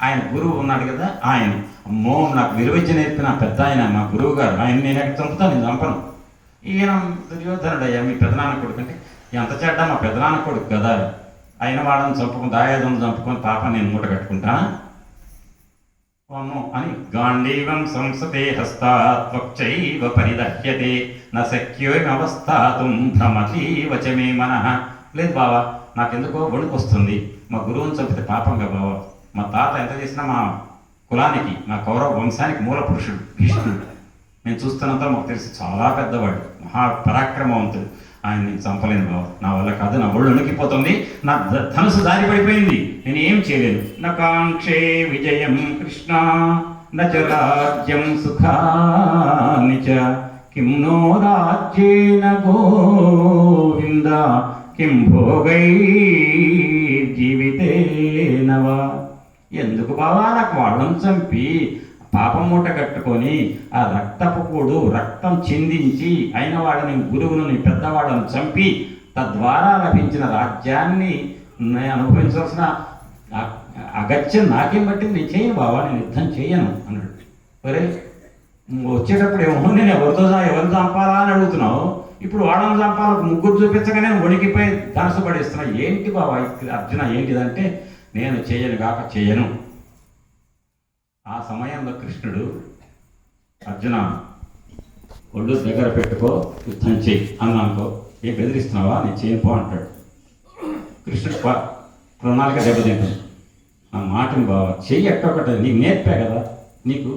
ఆయన గురువు ఉన్నాడు కదా ఆయన. అమ్మో నాకు విలువిద్య నేర్పిన పెద్ద ఆయన మా గురువు గారు, ఆయన నేను ఎక్కడ చంపుతాను, నేను చంపను. ఈయన దుర్యోధనుడు, అయ్యా మీ పెదనాన్న కొడుకు అంటే, ఎంత చెడ్డ మా పెదనాన్న కొడుకు కదా, అయిన వాళ్ళని చంపుకొని దాయాదం చంపుకొని పాప నేను మూట కట్టుకుంటా. వామ్మో అని గాంధీవం సంసతే హస్తాత్వక్చైవ పరిదహ్యతే న శక్యోమవస్థాతుం భ్రమతీవ చ మే మనః. లేదు బావా, నాకెందుకో వణుకు వస్తుంది. మా గురువుని చంపితే పాపంగా బావా. మా తాత ఎంత చేసినా మా కులానికి, మా కౌరవ వంశానికి మూల పురుషుడు భీష్ముడు. నేను చూస్తున్నంత మాకు తెలిసి చాలా పెద్దవాడు, మహాపరాక్రమవంతుడు. ఆయన నేను చంపలేను బావ, నా వల్ల కాదు, నా ఒళ్ళు ఉణికిపోతుంది, నా ధనుసు దారి పడిపోయింది, నేను ఏం చేయలేను. నా కాంక్షే విజయం కృష్ణ నచ రాజ్యం సుఖాని చ కిం నో రాజ్యేన గోవింద కిం భోగై జీవితేన వా. ఎందుకు బావా నాకు వాళ్ళని చంపి పాపం మూట కట్టుకొని ఆ రక్తపు కూడు రక్తం చిందించి అయిన వాడిని, గురువుని, పెద్దవాళ్ళని చంపి తద్వారా లభించిన రాజ్యాన్ని నేను అనుభవించాల్సిన అగత్యం నాకేం బట్టి నేను చేయను బావా, నేను యుద్ధం చేయను అన్నాడు. సరే వచ్చేటప్పుడు ఏమో నేను ఎవరిని చంపాలా అని అడుగుతున్నావు, ఇప్పుడు వాళ్ళని చంపాలి ముగ్గురు చూపించగా నేను వణికిపోయి ధనసు పడేస్తున్నా. ఏంటి బావా అర్జున ఏంటిదంటే, నేను చేయను కాక చేయను. ఆ సమయంలో కృష్ణుడు అర్జున ఒళ్ళు దగ్గర పెట్టుకో, యుద్ధం చెయ్యి అన్నానుకో, ఏం బెదిరిస్తున్నావా, నేను చేయను అంటాడు. కృష్ణుడు ప్రణాళిక దెబ్బతింటాడు. ఆ మాటని బావా చెయ్యి ఎక్కడొకటి నీకు నేర్పా కదా, నీకు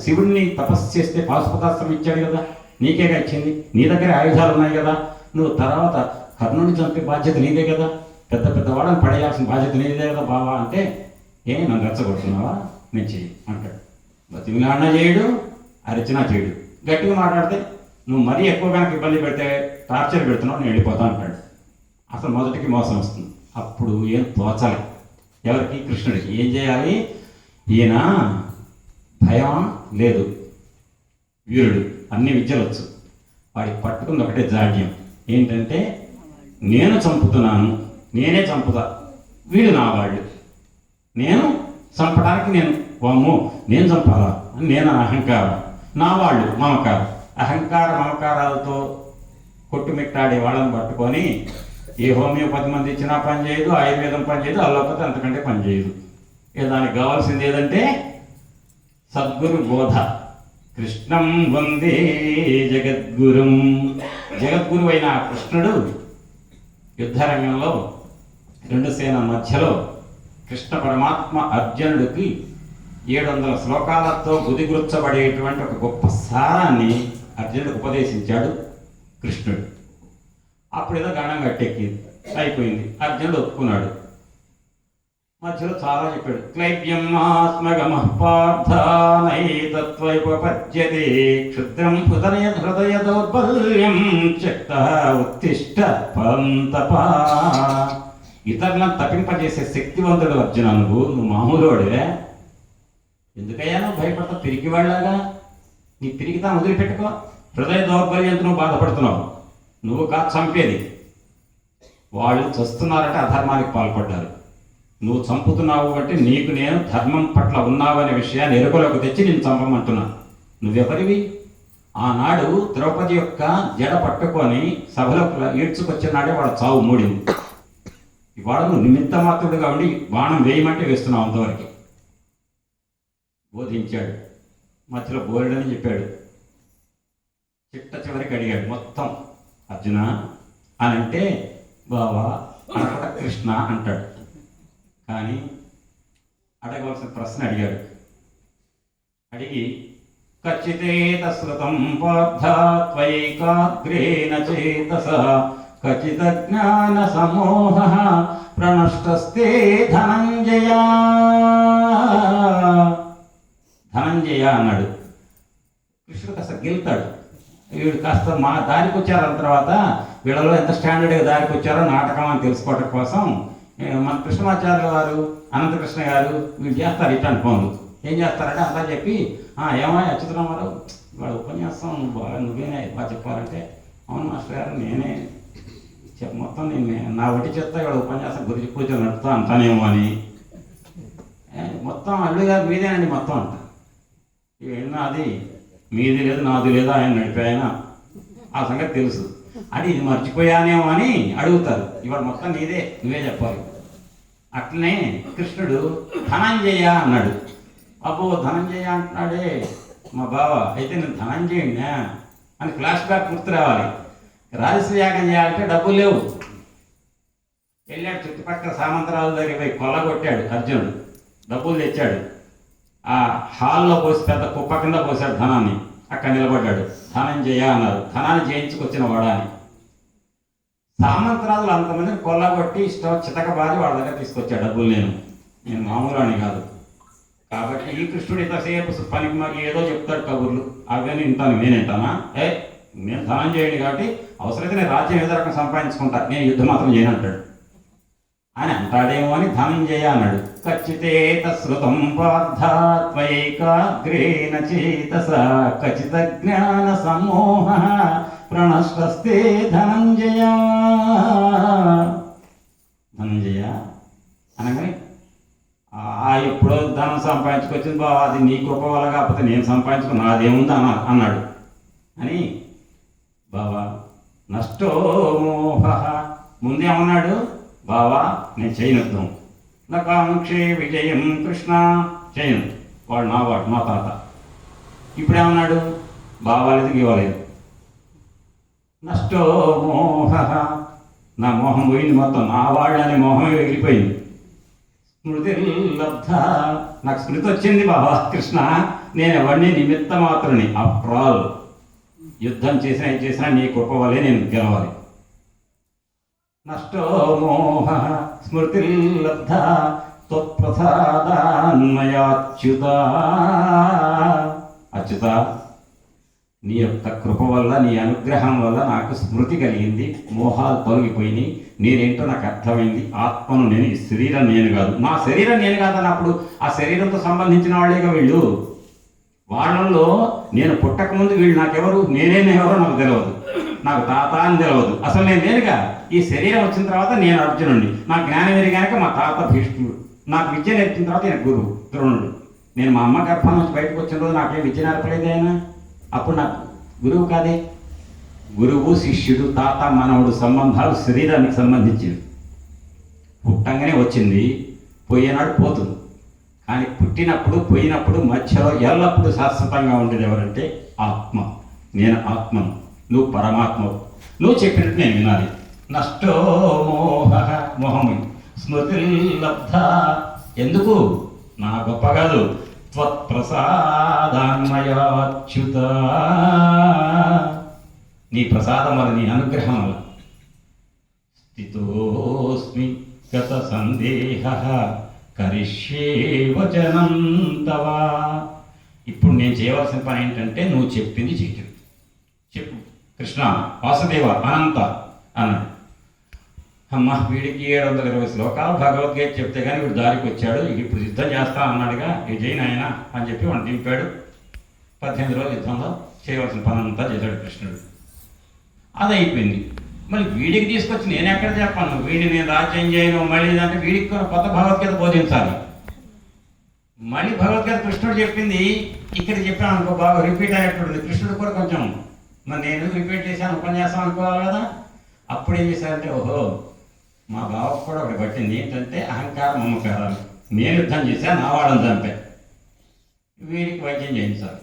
శివుడిని తపస్సు చేస్తే పాశుపతాస్త్రం ఇచ్చాడు కదా, నీకేగా ఇచ్చింది, నీ దగ్గర ఆయుధాలు ఉన్నాయి కదా, నువ్వు తర్వాత కర్ణుడిని చంపే బాధ్యత నీదే కదా, పెద్ద పెద్ద వాళ్ళని పడేయాల్సిన బాధ్యత నీదే కదా బావా అంటే, నన్ను రెచ్చగొడుతున్నావా, నేను చెయ్యి అంటాడు. బతిమిలాడినా చేయడు, అరిచినా చేయడు. గట్టిగా మాట్లాడితే నువ్వు మరీ ఎక్కువ కనుక ఇబ్బంది పెడితే టార్చర్ పెడుతున్నావు, నేను వెళ్ళిపోతా అంటాడు. అసలు మొదటికి మోసం వస్తుంది. అప్పుడు ఏం తోచాలి ఎవరికి, కృష్ణుడికి. ఏం చేయాలి, ఈయన భయం లేదు, వీరుడు, అన్ని విద్యలు వచ్చు, వాడికి పట్టుకుంది ఒకటే జాడ్యం ఏంటంటే, నేను చంపుతున్నాను, నేనే చంపుతా, వీడు నా వాళ్ళు, నేను చంపడానికి నేను వాము నేను చంపాలా అని నేను అహంకారం, నా వాళ్ళు మమకారం. అహంకార మమకారాలతో కొట్టుమిట్టాడే వాళ్ళని పట్టుకొని ఏ హోమియోపతి మంది ఇచ్చినా పని చేయదు, ఆయుర్వేదం పని చేయదు, అల్లోపతి అంతకంటే పని చేయదు. దానికి కావాల్సింది ఏదంటే సద్గురు బోధ. కృష్ణం వందే జగద్గురుం. జగద్గురు అయిన కృష్ణుడు యుద్ధరంగంలో రెండు సేన మధ్యలో కృష్ణ పరమాత్మ అర్జునుడికి 700 శ్లోకాలతో గుదిగుర్చబడేటువంటి ఒక గొప్ప సారాన్ని అర్జునుడికి ఉపదేశించాడు కృష్ణుడు. అప్పుడు ఏదో గణం గట్టెక్కి అయిపోయింది, అర్జునుడు ఒప్పుకున్నాడు. మధ్యలో చాలా చెప్పాడు. క్లైబ్యం ఆత్మగమః పార్థానైతత్వైపపద్యతే క్షుద్రం హృదయ దౌర్బల్యం త్యక్తః ఉత్తిష్ట పంతపా. ఇతరులను తప్పింపజేసే శక్తివంతుడు అర్జున, నువ్వు మామూలుడే. ఎందుకయ్యా నువ్వు భయపడతావు పిరికివాళ్ళలాగా? నీ పిరికితా వదిలిపెట్టుకో. హృదయ దౌర్బల్యంతో నువ్వు బాధపడుతున్నావు, నువ్వు కాదు చంపేది. వాళ్ళు చస్తున్నారంటే అధర్మానికి పాల్పడ్డారు, నువ్వు చంపుతున్నావు అంటే నీకు నేను ధర్మం పట్ల ఉన్నావు అనే విషయాన్ని ఎరుకలోకి తెచ్చి నేను చంపమంటున్నా. నువ్వెవరివి? ఆనాడు ద్రౌపది యొక్క జడ పట్టుకొని సభలోకి ఈడ్చుకొచ్చిన నాడే వాడు చావు మూడింది. ఇవాళ నువ్వు నిమిత్త మాత్రుడుగా ఉండి బాణం వేయమంటే వేస్తున్నావు, అంతవరకు బోధించాడు. మధ్యలో బోరుడని చెప్పాడు. చిట్ట చివరికి అడిగాడు మొత్తం అర్జున అని అంటే, బావా అనకుండా కృష్ణ అంటాడు. కానీ అడగవలసిన ప్రశ్న అడిగాడు. అడిగి ఖచ్చితేత శ్రుతం పార్థ త్వైకాగ్రేణ చేతస ఖచ్చిత జ్ఞాన సమోహ ప్రణష్టస్తే ధనంజయ. ధనంజయ అన్నాడు. కృష్ణుడు కాస్త గెలుతాడు. వీడు కాస్త మా దారికి వచ్చారు, తర్వాత వీళ్ళలో ఎంత స్టాండర్డ్గా దారికి వచ్చారో నాటకం అని తెలుసుకోవటం కోసం మన కృష్ణమాచార్యుల వారు, అనంతకృష్ణ గారు వీళ్ళు చేస్తారు ఇట్లాంటి పనులు. ఏం చేస్తారంటే అంతా చెప్పి, ఏమో అచ్యుతరామారావు వాళ్ళ ఉపన్యాసం నువ్వేనే బాగా చెప్పాలంటే, అవును మాస్టర్ గారు నేనే మొత్తం నేను నా ఒట్టి చెప్తా ఇవాళ ఉపన్యాసం గురించి కూర్చొని నడుపుతా అంటానేమో అని. మొత్తం అల్లు గారు మీదేనండి మొత్తం అంట. అది మీది లేదు నాది లేదు, ఆయన నడిపాయన ఆ సంగతి తెలుసు అని, ఇది మర్చిపోయానేమో అని అడుగుతారు. ఇవాళ మొత్తం నీదే, నువ్వే చెప్పాలి. అట్లనే కృష్ణుడు ధనంజయ అన్నాడు. అబ్బో ధనంజయ అంటున్నాడే మా బావ, అయితే నేను ధనంజయుడినా అని ఫ్లాష్ బ్యాక్ గుర్తు రావాలి. రాజసూయ యాగం చేయాలంటే డబ్బులు లేవు. వెళ్ళాడు చుట్టుపక్కల సామంతరాజు దగ్గర పోయి కొల్లగొట్టాడు అర్జునుడు, డబ్బులు తెచ్చాడు. ఆ హాల్లో పోసి పెద్ద కుప్ప కింద పోసాడు ధనాన్ని. అక్కడ నిలబడ్డాడు. ధనంజయ అన్నారు, ధనాన్ని జయించుకొచ్చిన వాడా అని. సామంతరాజులు అంతమందిని కొల్లగొట్టి ఇష్టం చితకబారి వాళ్ళ దగ్గర తీసుకొచ్చాడు డబ్బులు. నేను మామూలు అని కాదు. కాబట్టి ఈ కృష్ణుడు ఇంతసేపు పనికి మాకు ఏదో చెప్తాడు కబుర్లు, అవన్నీ వింటాను. నేనేంటానా? నేను ధనంజయుడిని కాబట్టి అవసరమైతే నేను రాజ్యం ఏదో రకం సంపాదించుకుంటా, నేను యుద్ధం మాత్రం చేయను అంటాడు అని అంటాడేమో అని ధనంజయ అన్నాడు. ఖచ్చితే తశ్రుతం పార్థాత్వైకాగ్రేణ చేతస ఖచ్చిత జ్ఞాన సమోహ ప్రణష్టస్తే ధనంజయ. ధనంజయ అనగానే ఎప్పుడో ధనం సంపాదించుకొచ్చింది బాబా, అది నీ కృప వల్ల కాకపోతే నేను సంపాదించుకుని నాదేముంది అన్నాడు. అని బావా నష్టో మోహ ముందేమన్నాడు, బావా నేను చేయనుద్దాం, నకాంక్షే విజయం కృష్ణ చేయను, వాడు నా తాత. ఇప్పుడేమన్నాడు, బావాలేదు గీవలేదు. నష్టో మోహ నా మోహం పోయింది, మొత్తం నా వాళ్ళని మోహం ఎగిరిపోయింది. స్మృతి లబ్ధ నాకు స్మృతి వచ్చింది బాబా కృష్ణ, నేను ఎవరిని నిమిత్త మాత్రుని. ఆఫ్టర్ ఆల్ యుద్ధం చేసినా ఏం చేసినా నీ కృప వల్లే నేను గెలవాలి. నష్టో మోహ స్మృతి లబ్ధ త్వత్ప్రసాదాన్మయాచ్యుత. అచ్యుత నీ యొక్క కృప వల్ల, నీ అనుగ్రహం వల్ల నాకు స్మృతి కలిగింది, మోహాలు తొలగిపోయినాయి, నేనేంటో నాకు అర్థమైంది. ఆత్మను నేను, ఈ శరీరం నేను కాదు. నా శరీరం నేను కాదన్నప్పుడు ఆ శరీరంతో సంబంధించిన వాళ్ళేగా వీళ్ళు. వాళ్ళల్లో నేను పుట్టకముందు వీళ్ళు నాకెవరు, నేనేనెవరో నాకు తెలియదు, నాకు తాత అని తెలియదు, అసలు నేనుగా. ఈ శరీరం వచ్చిన తర్వాత నేను అర్జునుడిని, నా జ్ఞానం ఎరిగాక మా తాత భీష్ముడు, నాకు విద్య నేర్పిన తర్వాత ఈయన గురువు ద్రోణుడు. నేను మా అమ్మ గర్భం నుంచి బయటకు వచ్చిన రోజు నాకేం విద్య నేర్పలేదు ఆయన, అప్పుడు నాకు గురువు కాదే. గురువు శిష్యుడు, తాత మనవుడు సంబంధాలు శరీరానికి సంబంధించింది. పుట్టంగానే వచ్చింది, పోయేనాడు పోతుంది. కానీ పుట్టినప్పుడు పోయినప్పుడు మధ్యలో ఎల్లప్పుడూ శాశ్వతంగా ఉండేది ఎవరంటే ఆత్మ. నేను ఆత్మను, నువ్వు పరమాత్మవు, నువ్వు చెప్పినట్టు నేను వినాలి. నష్టో మోహ మోహము స్మృతి లబ్ధ, ఎందుకు నా గొప్ప కాదు, త్వత్ప్రసాదాన్మయాచ్యుత నీ ప్రసాదం వల్ల, నీ అనుగ్రహం వల్ల. స్థితోస్మి గత సందేహ కరిష్యే వచనం తవ. ఇప్పుడు నేను చేయవలసిన పని ఏంటంటే నువ్వు చెప్పింది చేయటం. చెప్పు కృష్ణ, వాసుదేవ, అనంత అన్నాడు. అమ్మ వీడికి 720 శ్లోకాలు భగవద్గీత చెప్తే కానీ వీడు దారికి వచ్చాడు, ఇప్పుడు యుద్ధం చేస్తా అన్నాడుగా, విజయ్ నాయన అని చెప్పి వాడిని దింపాడు. 18 రోజుల యుద్ధంలో చేయవలసిన పని అంతా చేశాడు కృష్ణుడు. అది అయిపోయింది. మళ్ళీ వీడికి తీసుకొచ్చి నేను ఎక్కడ చెప్పాను, వీడిని నేను రాజ్యం చేయను మళ్ళీ అంటే వీడికి కొత్త భగవద్గీత బోధించాలి. మళ్ళీ భగవద్గీత కృష్ణుడు చెప్పింది ఇక్కడ చెప్పాను అనుకో, బాగా రిపీట్ అయ్యేటప్పుడు కృష్ణుడు కూడా కొంచెం మరి నేను రిపీట్ చేశాను ఉపన్యాసం అనుకోవాలి కదా. అప్పుడు ఏం చేశారంటే, ఓహో మా బావకు కూడా ఒకటి పట్టింది, ఏంటంటే అహంకారం మమకారాలు. నేను యుద్ధం చేశాను, నా వాళ్ళని చంపా, వీడికి వైద్యం చేయించాలి.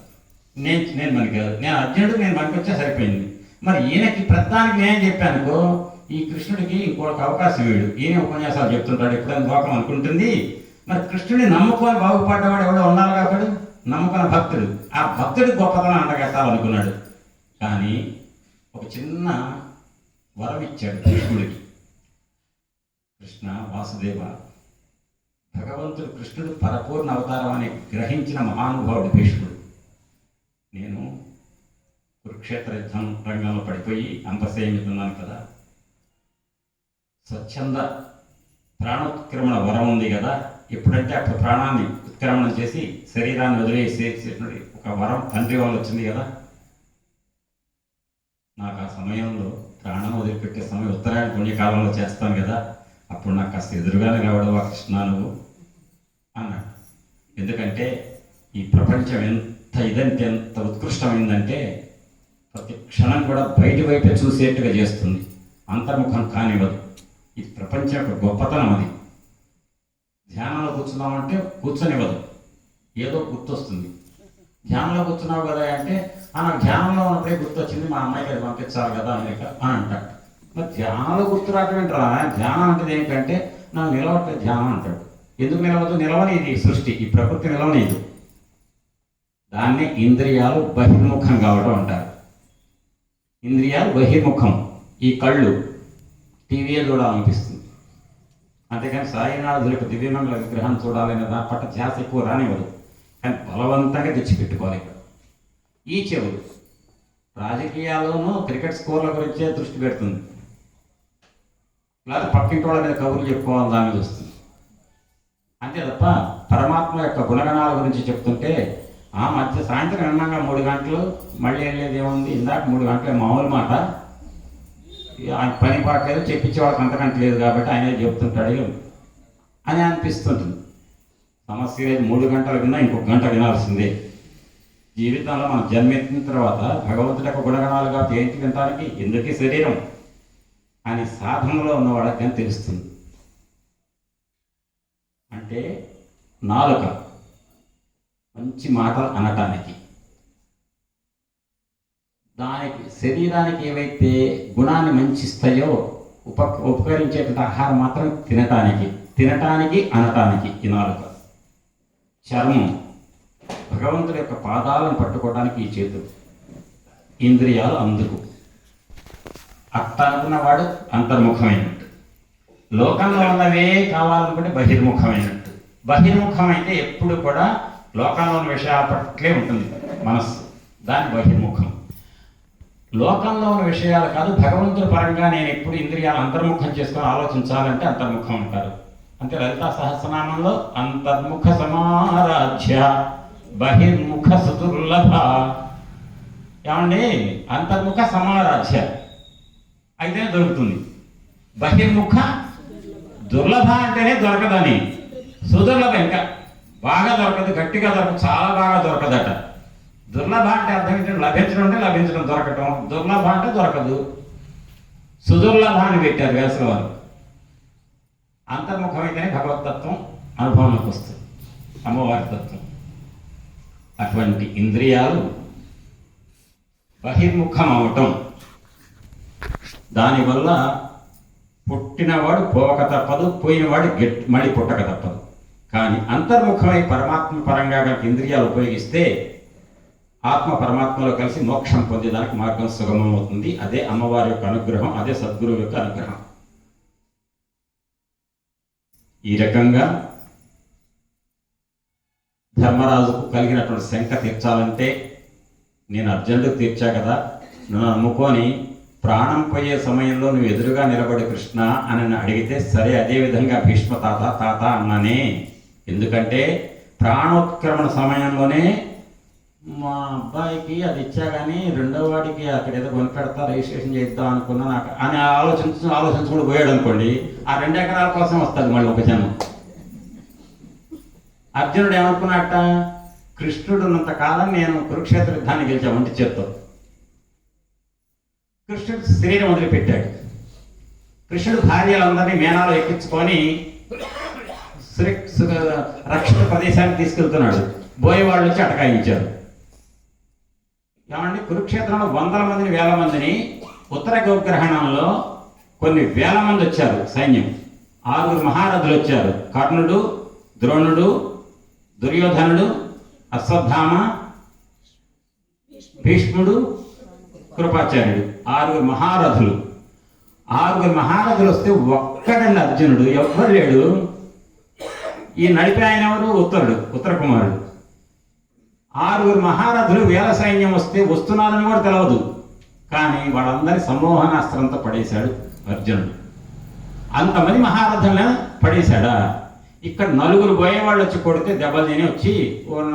నేను మనకి కాదు, నేను అర్జునుడు, నేను మనకి వచ్చా సరిపోయింది. మరి ఈయనకి ప్రధానికి నేను చెప్పానుకో, ఈ కృష్ణుడికి ఇంకొక అవకాశం వీడు, ఈయన ఉపన్యాసాలు చెప్తుంటాడు, ఎప్పుడైనా లోకం అనుకుంటుంది. మరి కృష్ణుడిని నమ్ముకొని బాగుపడ్డవాడు ఎవడో ఉండాలి కాబట్టి నమ్ముకున్న భక్తుడు, ఆ భక్తుడికి గొప్పతనం అండగట్టాలనుకున్నాడు. కానీ ఒక చిన్న వరం ఇచ్చాడు కృష్ణుడికి. కృష్ణ వాసుదేవ, భగవంతుడు కృష్ణుడు పరిపూర్ణ అవతారం అని గ్రహించిన మహానుభావుడు భీష్ముడు. నేను కురుక్షేత్ర యుద్ధం రంగంలో పడిపోయి అంతసేమితున్నాను కదా, స్వచ్ఛంద ప్రాణోత్క్రమణ వరం ఉంది కదా, ఎప్పుడంటే అప్పుడు ప్రాణాన్ని ఉత్క్రమణం చేసి శరీరాన్ని వదిలేసేటువంటి ఒక వరం తండ్రి వాళ్ళు వచ్చింది కదా. నాకు ఆ సమయంలో ప్రాణం వదిలిపెట్టే సమయం ఉత్తరాయణ పుణ్యకాలంలో చేస్తాను కదా, అప్పుడు నాకు కాస్త ఎదురుగానే రావడం కృష్ణ నువ్వు అన్నాడు. ఎందుకంటే ఈ ప్రపంచం ఎంత ఇదంటే, ఎంత ఉత్కృష్టమైందంటే ప్రతి క్షణం కూడా బయట వైపే చూసేట్టుగా చేస్తుంది, అంతర్ముఖం కానివ్వదు. ఇది ప్రపంచం యొక్క గొప్పతనం. అది ధ్యానంలో కూర్చున్నామంటే కూర్చొనివ్వదు, ఏదో గుర్తొస్తుంది. ధ్యానంలో కూర్చున్నావు కదా అంటే నాకు ధ్యానంలో ఉన్నప్పుడే గుర్తొచ్చింది, మా అమ్మాయికి అది పంపించాలి కదా అమెరికా అని అంటాడు. మరి ధ్యానంలో గుర్తు రావటమేంటరా? ధ్యానం అంటే ఏంటంటే నాకు నిలవట్లేదు ధ్యానం అంటాడు. ఎందుకు నిలవదు? నిలవని ఇది సృష్టి, ఈ ప్రకృతి నిలవనీదు. దాన్ని ఇంద్రియాలు బహిర్ముఖం కావడం అంటారు. ఇంద్రియాలు బహిర్ముఖం. ఈ కళ్ళు టీవీయే చూడాలనిపిస్తుంది, అంతేకాని సాయినాథులకు దివ్యమంగళ విగ్రహం చూడాలనే దాని పట్ల ధ్యాస ఎక్కువ రానివ్వదు, కానీ బలవంతంగా తెచ్చిపెట్టుకోవాలి. ఇక్కడ ఈ చెవులు రాజకీయాల్లోనూ క్రికెట్ స్కోర్ల గురించే దృష్టి పెడుతుంది, లేదా పక్కింటి వాళ్ళ మీద కబుర్లు చెప్పుకోవాలి దాని మీద వస్తుంది. అంతే తప్ప పరమాత్మ యొక్క గుణగణాల గురించి చెప్తుంటే ఆ మధ్య సాయంత్రం విన్నాగా 3 గంటలు మళ్ళీ వెళ్ళేది ఏముంది, ఇందాక 3 గంటలు మామూలు మాట, ఆయన పని పాటలేదు, చెప్పించేవాళ్ళకి అంతకంటే లేదు కాబట్టి ఆయనే చెప్తుంటాడు అని అనిపిస్తుంటుంది. సమస్య లేదు, 3 గంటలు విన్నా ఇంకొక గంట వినాల్సిందే. జీవితంలో మనం జన్మెత్తిన తర్వాత భగవంతుడి యొక్క గుణగణాలుగా ఏంటి వినటానికి, ఎందుకీ శరీరం అని సాధనలో ఉన్నవాళ్ళకి కానీ తెలుస్తుంది. అంటే నాలుక మంచి మాటలు అనటానికి, దానికి శరీరానికి ఏవైతే గుణాన్ని మంచిస్తాయో ఉపకరించేటువంటి ఆహారం మాత్రం తినటానికి అనటానికి ఈ నాలుక. చర్మం భగవంతుడి యొక్క పాదాలను పట్టుకోవడానికి ఈ చేతులు. ఇంద్రియాలు అందుకు. అట్ట అనుకున్నవాడు అంతర్ముఖమైనట్టు. లోకంలో ఉన్నవే కావాలనుకుంటే బహిర్ముఖమైనట్టు. బహిర్ముఖమైతే ఎప్పుడు కూడా లోకంలో ఉన్న విషయాల పట్లే ఉంటుంది మనస్సు, దాని బహిర్ముఖం. లోకంలో ఉన్న విషయాలు కాదు, భగవంతుడి పరంగా నేను ఎప్పుడు ఇంద్రియాలు అంతర్ముఖం చేసుకొని ఆలోచించాలంటే అంతర్ముఖం అంటారు. అంటే లలితా సహస్రనామంలో అంతర్ముఖ సమారాధ్య బహిర్ముఖ సుదుర్లభ. ఏమండి, అంతర్ముఖ సమారాధ్య అయితే దొరుకుతుంది, బహిర్ముఖ దుర్లభ అంటేనే దొరకదని. సుదుర్లభ ఇంకా బాగా దొరకదు, గట్టిగా దొరకదు, చాలా బాగా దొరకదట. దుర్లభ అంటే అర్థం ఏంటంటే లభించడం అంటే లభించడం, దొరకటం. దుర్లభ అంటే దొరకదు. సుదుర్లభ అని పెట్టారు వేసవ వారు. అంతర్ముఖమైతేనే భగవతత్వం అనుభవంలోకి వస్తుంది, అమ్మవారి తత్వం. అటువంటి ఇంద్రియాలు బహిర్ముఖం అవటం, దానివల్ల పుట్టినవాడు పోవక తప్పదు, పోయినవాడు మళ్ళీ పుట్టక తప్పదు. కానీ అంతర్ముఖమై పరమాత్మ పరంగా కనుక ఇంద్రియాలు ఉపయోగిస్తే ఆత్మ పరమాత్మలో కలిసి మోక్షం పొందేదానికి మార్గం సుగమం అవుతుంది. అదే అమ్మవారి యొక్క అనుగ్రహం, అదే సద్గురువు యొక్క అనుగ్రహం. ఈ రకంగా ధర్మరాజుకు కలిగినటువంటి శంక తీర్చాలంటే నేను అర్జునుడికి తీర్చా కదా, నన్ను నమ్ముకొని ప్రాణం పోయే సమయంలో నువ్వు ఎదురుగా నిలబడి కృష్ణ అని అడిగితే సరే, అదేవిధంగా భీష్మ తాత అన్నానే. ఎందుకంటే ప్రాణోత్క్రమణ సమయంలోనే మా అబ్బాయికి అది ఇచ్చా కానీ రెండో వాడికి అక్కడ ఏదో కొనిపెడతా రిజిస్ట్రేషన్ చేద్దాం అనుకున్నా నాకు అని ఆలోచించుకుంటూ పోయాడు అనుకోండి, ఆ 2 ఎకరాల కోసం వస్తుంది మళ్ళీ ఒక జనం. అర్జునుడు ఏమనుకున్నట్ట, కృష్ణుడు ఉన్నంత కాలం నేను కురుక్షేత్ర యుద్ధాన్ని గెలిచా ఒంటి చేత్తో. కృష్ణుడు శరీరం వదిలిపెట్టాడు. కృష్ణుడు భార్యలందరినీ మేనాలో ఎక్కించుకొని రక్షిత ప్రదేశానికి తీసుకెళ్తున్నాడు. బోయేవాళ్ళు వచ్చి అటకాయించారు. ఏమండి, కురుక్షేత్రంలో 100 మందిని 1000 మందిని, ఉత్తర గోగ్రహణంలో కొన్ని 1000 మంది వచ్చారు సైన్యం. 6 మహారథులు వచ్చారు, కర్ణుడు, ద్రోణుడు, దుర్యోధనుడు, అశ్వత్థామ, భీష్ముడు, కృపాచార్యుడు. 6 మహారథులు. 6 మహారథులు వస్తే ఒక్కడండి అర్జునుడు, ఎవ్వరు లేడు. ఈ నడిపి ఆయన ఎవరు? ఉత్తర కుమారుడు. 6 మహారథులు 1000 సైన్యం వస్తే వస్తున్నారని కూడా తెలియదు, కానీ వాళ్ళందరి సమ్మోహనాస్త్రంతో పడేశాడు అర్జునుడు. అంతమంది మహారథులను పడేశాడా? ఇక్కడ 4 బోయేవాళ్ళు వచ్చి కొడితే దెబ్బలు తిని వచ్చి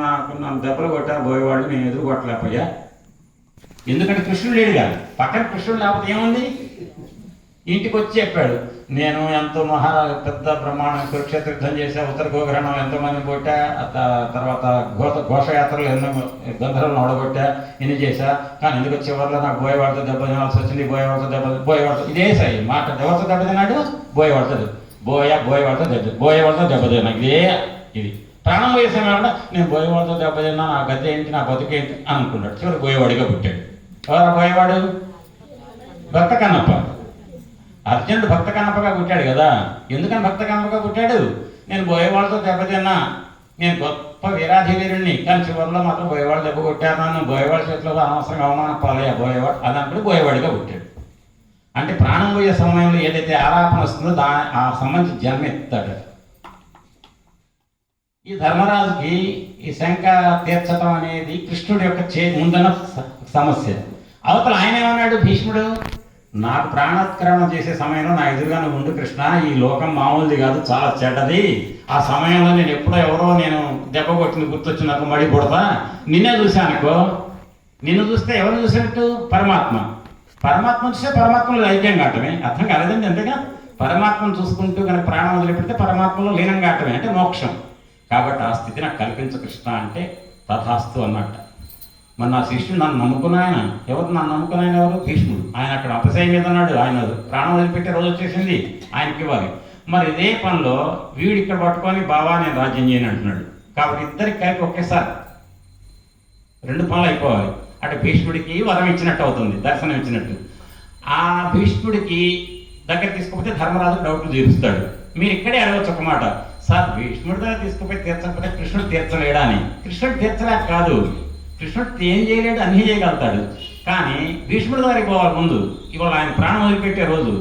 నాకు దెబ్బలు కొట్టారు బోయేవాళ్ళు, నేను ఎదురు కొట్టలేకపోయా. ఎందుకంటే కృష్ణుడు లేడు కాదు, పక్కన కృష్ణుడు లేకపోతే ఏముంది? ఇంటికి వచ్చి చెప్పాడు, నేను ఎంతో పెద్ద బ్రహ్మాండం కురుక్షేత్ర యుద్ధం చేశా, ఉత్తర గోగ్రహణం ఎంతోమంది కొట్టా, తర్వాత ఘోషయాత్రలు ఎన్నో గంధర్వులను ఓడగొట్టా, ఇన్ని చేశా. కానీ ఎందుకు చివరిలో నాకు బోయేవాడితో దెబ్బ తినాల్సి వచ్చింది, బోయేవాడితో ఇదే సాయి మాట. ఎవరితో దెబ్బ తిన్నాడు? బోయేవాడితో దెబ్బ తిన్నా, ఇదే ఇది ప్రాణం పోయే సమయంలో నేను పోయేవాడితో దెబ్బతిన్నా, నా గతి ఏంటి, నా బతుకేంటి అని అనుకున్నాడు. చివరి పోయేవాడిగా పుట్టాడు. ఎవరు పోయేవాడు? భక్త కన్నప్ప. అర్జునుడు భక్త కన్నప్పగా పుట్టాడు కదా. ఎందుకని భక్త కన్నప్పగా పుట్టాడు? నేను పోయేవాళ్ళతో దెబ్బతిన్నా, నేను గొప్ప వీరాధివీరుణ్ణి, కానీ చివరిలో మాత్రం బోయేవాళ్ళు దెబ్బ కొట్టారు, నన్ను బోయేవాళ్ళ చేతిలో అనవసరంగా అవమానం పాలయ్యా బోయేవాడు, అది అనుకుని బోయేవాడిగా పుట్టాడు. అంటే ప్రాణం పోయే సమయంలో ఏదైతే ఆలాపన వస్తుందో ఆ సంబంధించి జన్మ ఎత్తాడు. ఈ ధర్మరాజుకి ఈ శంక తీర్చడం అనేది కృష్ణుడి యొక్క ముందున్న సమస్య. అవతల ఆయన ఏమన్నాడు భీష్ముడు, నాకు ప్రాణోత్క్రమణ చేసే సమయంలో నా ఎదురుగా నువ్వు ఉండు కృష్ణ, ఈ లోకం మామూలుది కాదు, చాలా చెడ్డది. ఆ సమయంలో నేను ఎప్పుడో ఎవరో నేను దెబ్బ కొట్టింది గుర్తొచ్చినాక మడి పుడతా, నిన్నే చూశానుకో. నిన్ను చూస్తే ఎవరు చూసినట్టు? పరమాత్మ. పరమాత్మ చూస్తే పరమాత్మలో ఐక్యం కావటమే. అర్థం కాలేదండి. అంతేగా పరమాత్మను చూసుకుంటూ కనుక ప్రాణం వదిలిపెడితే పరమాత్మలో లీనం కావటమే, అంటే మోక్షం. కాబట్టి ఆ స్థితి నాకు కల్పించు కృష్ణ అంటే తథాస్తు అన్నట్ట. మరి నా శిష్యుడు నన్ను నమ్ముకున్న ఆయన ఎవరు? నన్ను నమ్ముకున్న ఆయన ఎవరు? భీష్ముడు. ఆయన అక్కడ అపసయం మీద ఉన్నాడు. ఆయన ప్రాణం వదిలిపెట్టే రోజు వచ్చేసింది, ఆయనకి ఇవ్వాలి. మరి ఇదే పనిలో వీడు ఇక్కడ పట్టుకొని బావా నేను రాజ్యం చేయని అంటున్నాడు. కాబట్టి ఇద్దరికి కలిపి ఒకేసారి రెండు పనులు అయిపోవాలి. అంటే భీష్ముడికి వరం ఇచ్చినట్టు అవుతుంది, దర్శనం ఇచ్చినట్టు. ఆ భీష్ముడికి దగ్గర తీసుకుపోతే ధర్మరాజు డౌట్లు తీరుస్తాడు. మీరు ఇక్కడే అడగచ్చు ఒక మాట, సార్ భీష్ముడి దగ్గర తీసుకుపోయి తీర్చకపోతే కృష్ణుడు తీర్చలేడా అని. కృష్ణుడు తీర్చలేక కాదు, కృష్ణుడు ఏం చేయలేడు, అన్నీ చేయగలుగుతాడు. కానీ భీష్ముడి దగ్గరికి పోవాలి ముందు. ఇవాళ ఆయన ప్రాణం వదిలిపెట్టే రోజు.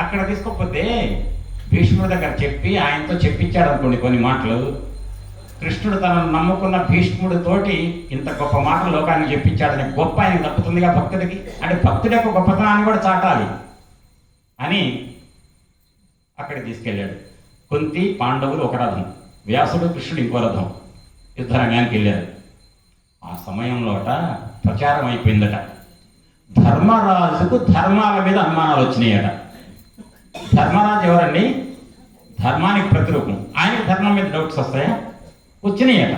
అక్కడ తీసుకోకపోతే భీష్ముడి దగ్గర చెప్పి ఆయనతో చెప్పించాడు అనుకోండి కొన్ని మాటలు. కృష్ణుడు తనను నమ్ముకున్న భీష్ముడితోటి ఇంత గొప్ప మాటలు లోకానికి చెప్పించాడని గొప్ప ఆయన తప్పుతుందిగా భక్తుడికి. అంటే భక్తుడి యొక్క గొప్పతనాన్ని కూడా చాటాలి అని అక్కడికి తీసుకెళ్ళాడు. కుంతి పాండవులు ఒక రథం, వ్యాసుడు కృష్ణుడు ఇంకో రథం యుద్ధరంగానికి వెళ్ళారు. ఆ సమయంలోట ప్రచారం అయిపోయిందట. ధర్మరాజుకు ధర్మాల మీద అనుమానాలు వచ్చినాయట. ధర్మరాజు ఎవరండి? ధర్మానికి ప్రతిరూపం. ఆయనకి ధర్మం మీద డౌట్స్ వస్తాయా? వచ్చినాయట.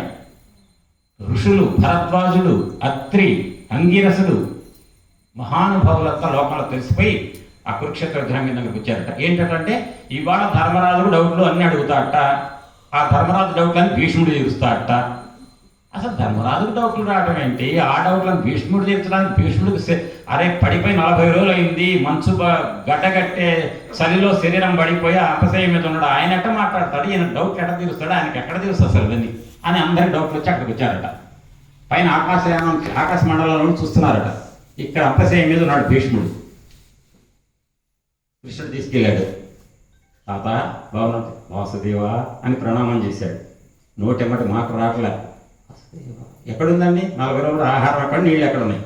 ఋషులు, భరద్వాజుడు, అత్రి, అంగిరసుడు, మహానుభావులంతా లోకంలో తెలిసిపోయి ఆ కురుక్షేత్ర యుద్ధం మీద వచ్చారట. ఏంటంటే ఇవాళ ధర్మరాజుకు డౌట్లు అన్నీ అడుగుతాడట. ఆ ధర్మరాజు డౌట్లని భీష్ముడు తీరుస్తాడట. అసలు ధర్మరాజుకు డౌట్లు రావడం ఏంటి? ఆ డౌట్లను భీష్ముడు తీర్చడానికి భీష్ముడికి అరే పడిపోయి 40 రోజులు అయింది, మంచు గడ్డగట్టే చలిలో శరీరం పడిపోయి అపసయం మీద ఉన్నాడు, ఆయన ఎట్ట మాట్లాడతాడు, ఈయన డౌట్ ఎట్ట తీరుస్తాడు, ఆయనకి ఎక్కడ తీరుస్తుంది అసలు దాన్ని అని అందరి డౌట్లు వచ్చి అక్కడికి వచ్చారట. పైన ఆకాశ మండలంలో చూస్తున్నారట. ఇక్కడ అపసయం మీద ఉన్నాడు భీష్ముడు. కృష్ణుడు తీసుకెళ్ళాడు. తాత బాగున్నాడు వాసుదేవా అని ప్రణామం చేశాడు. నోటెమ్మటి మాట రావట్లే. ఎక్కడుందండి 40 రోజులు ఆహారం ఎక్కడ, నీళ్ళు ఎక్కడ ఉన్నాయి?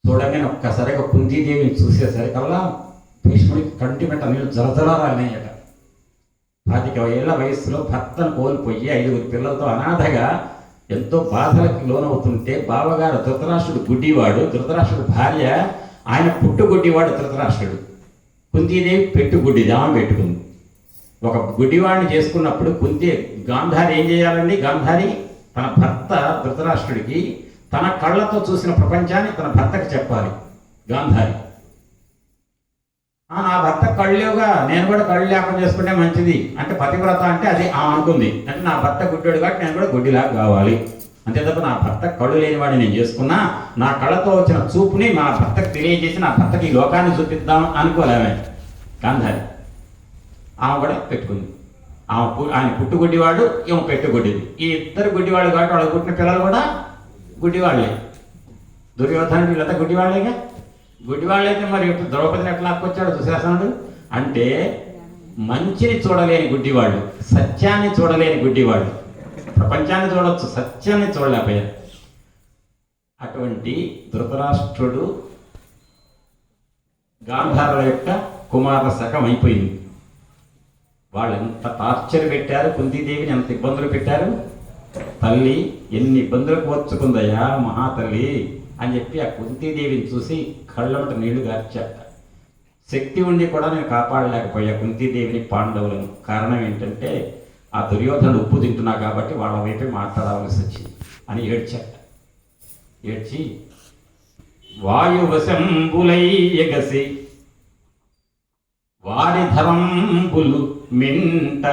చూడగానే ఒక్కసారిగా కుంతీదేవిని చూసేసరికల్లా భీష్ముడికి కంటి వెంట నీళ్ళు జలజలాలన్నాయట. 25 ఏళ్ల వయస్సులో భర్తను కోల్పోయి 5 పిల్లలతో అనాథగా ఎంతో బాధలకు లోనవుతుంటే బావగారు ధృతరాష్ట్రుడు గుడ్డివాడు, ధృతరాష్ట్రుడు భార్య ఆయన పుట్టుగుడ్డివాడు ధృతరాష్ట్రుడు. కుంతీదేవి పెట్టుగుడ్డిది, ఆమె పెట్టుకుంది. ఒక గుడ్డివాడిని చేసుకున్నప్పుడు గాంధారి ఏం చేయాలండి? గాంధారి తన భర్త ధృతరాష్ట్రుడికి తన కళ్ళతో చూసిన ప్రపంచాన్ని తన భర్తకి చెప్పాలి. గాంధారి నా భర్త కళ్ళుగా, నేను కూడా కళ్ళు లేకుండా చేసుకుంటే మంచిది అంటే పతివ్రత అంటే అది ఆమె అనుకుంది. అంటే నా భర్త గుడ్డోడు కాబట్టి నేను కూడా గుడ్డిలాగా కావాలి, అంతే తప్ప నా భర్త కళ్ళు లేనివాడిని నేను చేసుకున్నా నా కళ్ళతో వచ్చిన చూపుని నా భర్తకు తెలియజేసి నా భర్తకి ఈ లోకాన్ని చూపిద్దాం అనుకోలేమే గాంధారి. ఆమె కూడా పెట్టుకుంది. ఆయన పుట్టుగుడ్డివాడు, ఈమె పెట్టుగుడ్డిది. ఈ ఇద్దరు గుడ్డివాళ్ళు కాబట్టి వాళ్ళకి పుట్టిన పిల్లలు కూడా గుడ్డివాళ్లే. దుర్యోధనుడు వీళ్ళంతా గుడ్డివాళ్లేగా. గుడ్డివాళ్ళైతే మరి ద్రౌపదిని ఎట్లా లాక్కొచ్చాడు దుశ్శాసనుడు? అంటే మంచిని చూడలేని గుడ్డివాళ్ళు, సత్యాన్ని చూడలేని గుడ్డివాళ్ళు. ప్రపంచాన్ని చూడవచ్చు, సత్యాన్ని చూడలేకపోయారు. అటువంటి ధృతరాష్ట్రుడు గాంధారుల యొక్క కుమార శకం అయిపోయింది. వాళ్ళు ఎంత టార్చర్ పెట్టారు, కుంతీదేవిని ఎంత ఇబ్బందులు పెట్టారు. తల్లి ఎన్ని ఇబ్బందులకు వచ్చుకుందయ్యా మహాతల్లి అని చెప్పి ఆ కుంతీదేవిని చూసి కళ్ళంట నీళ్లు గార్చాట. శక్తి ఉండి కూడా నేను కాపాడలేకపోయా కుంతీదేవిని, పాండవులను. కారణం ఏంటంటే ఆ దుర్యోధనుడు ఉప్పు తింటున్నా కాబట్టి వాళ్ళ వైపే మాట్లాడవలసి వచ్చింది అని ఏడ్చాట. ఏడ్చి వాయువశంబులై ఎగసి వారి ధరంబులు మింట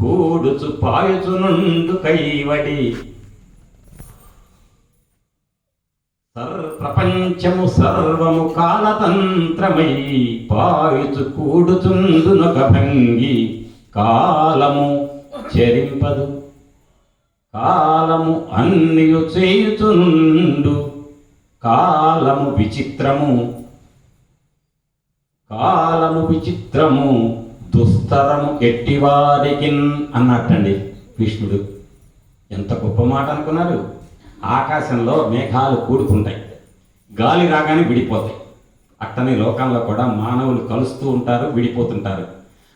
కూడుచు పాయుచునుండు కైవడి ప్రపంచము సర్వము కాలతంత్రమై పాయుచు కూడుచుండునొక భంగి కాలము చెరింపదు కాలము అన్నియు చేయుచునుండు కాలము విచిత్రము దుస్తరము ఎట్టివారికిన్ అన్నట్టండి కృష్ణుడు. ఎంత గొప్ప మాట అనుకున్నారు. ఆకాశంలో మేఘాలు కూడుకుంటాయి, గాలి రాగానే విడిపోతాయి. అట్టనే లోకంలో కూడా మానవులు కలుస్తూ ఉంటారు, విడిపోతుంటారు.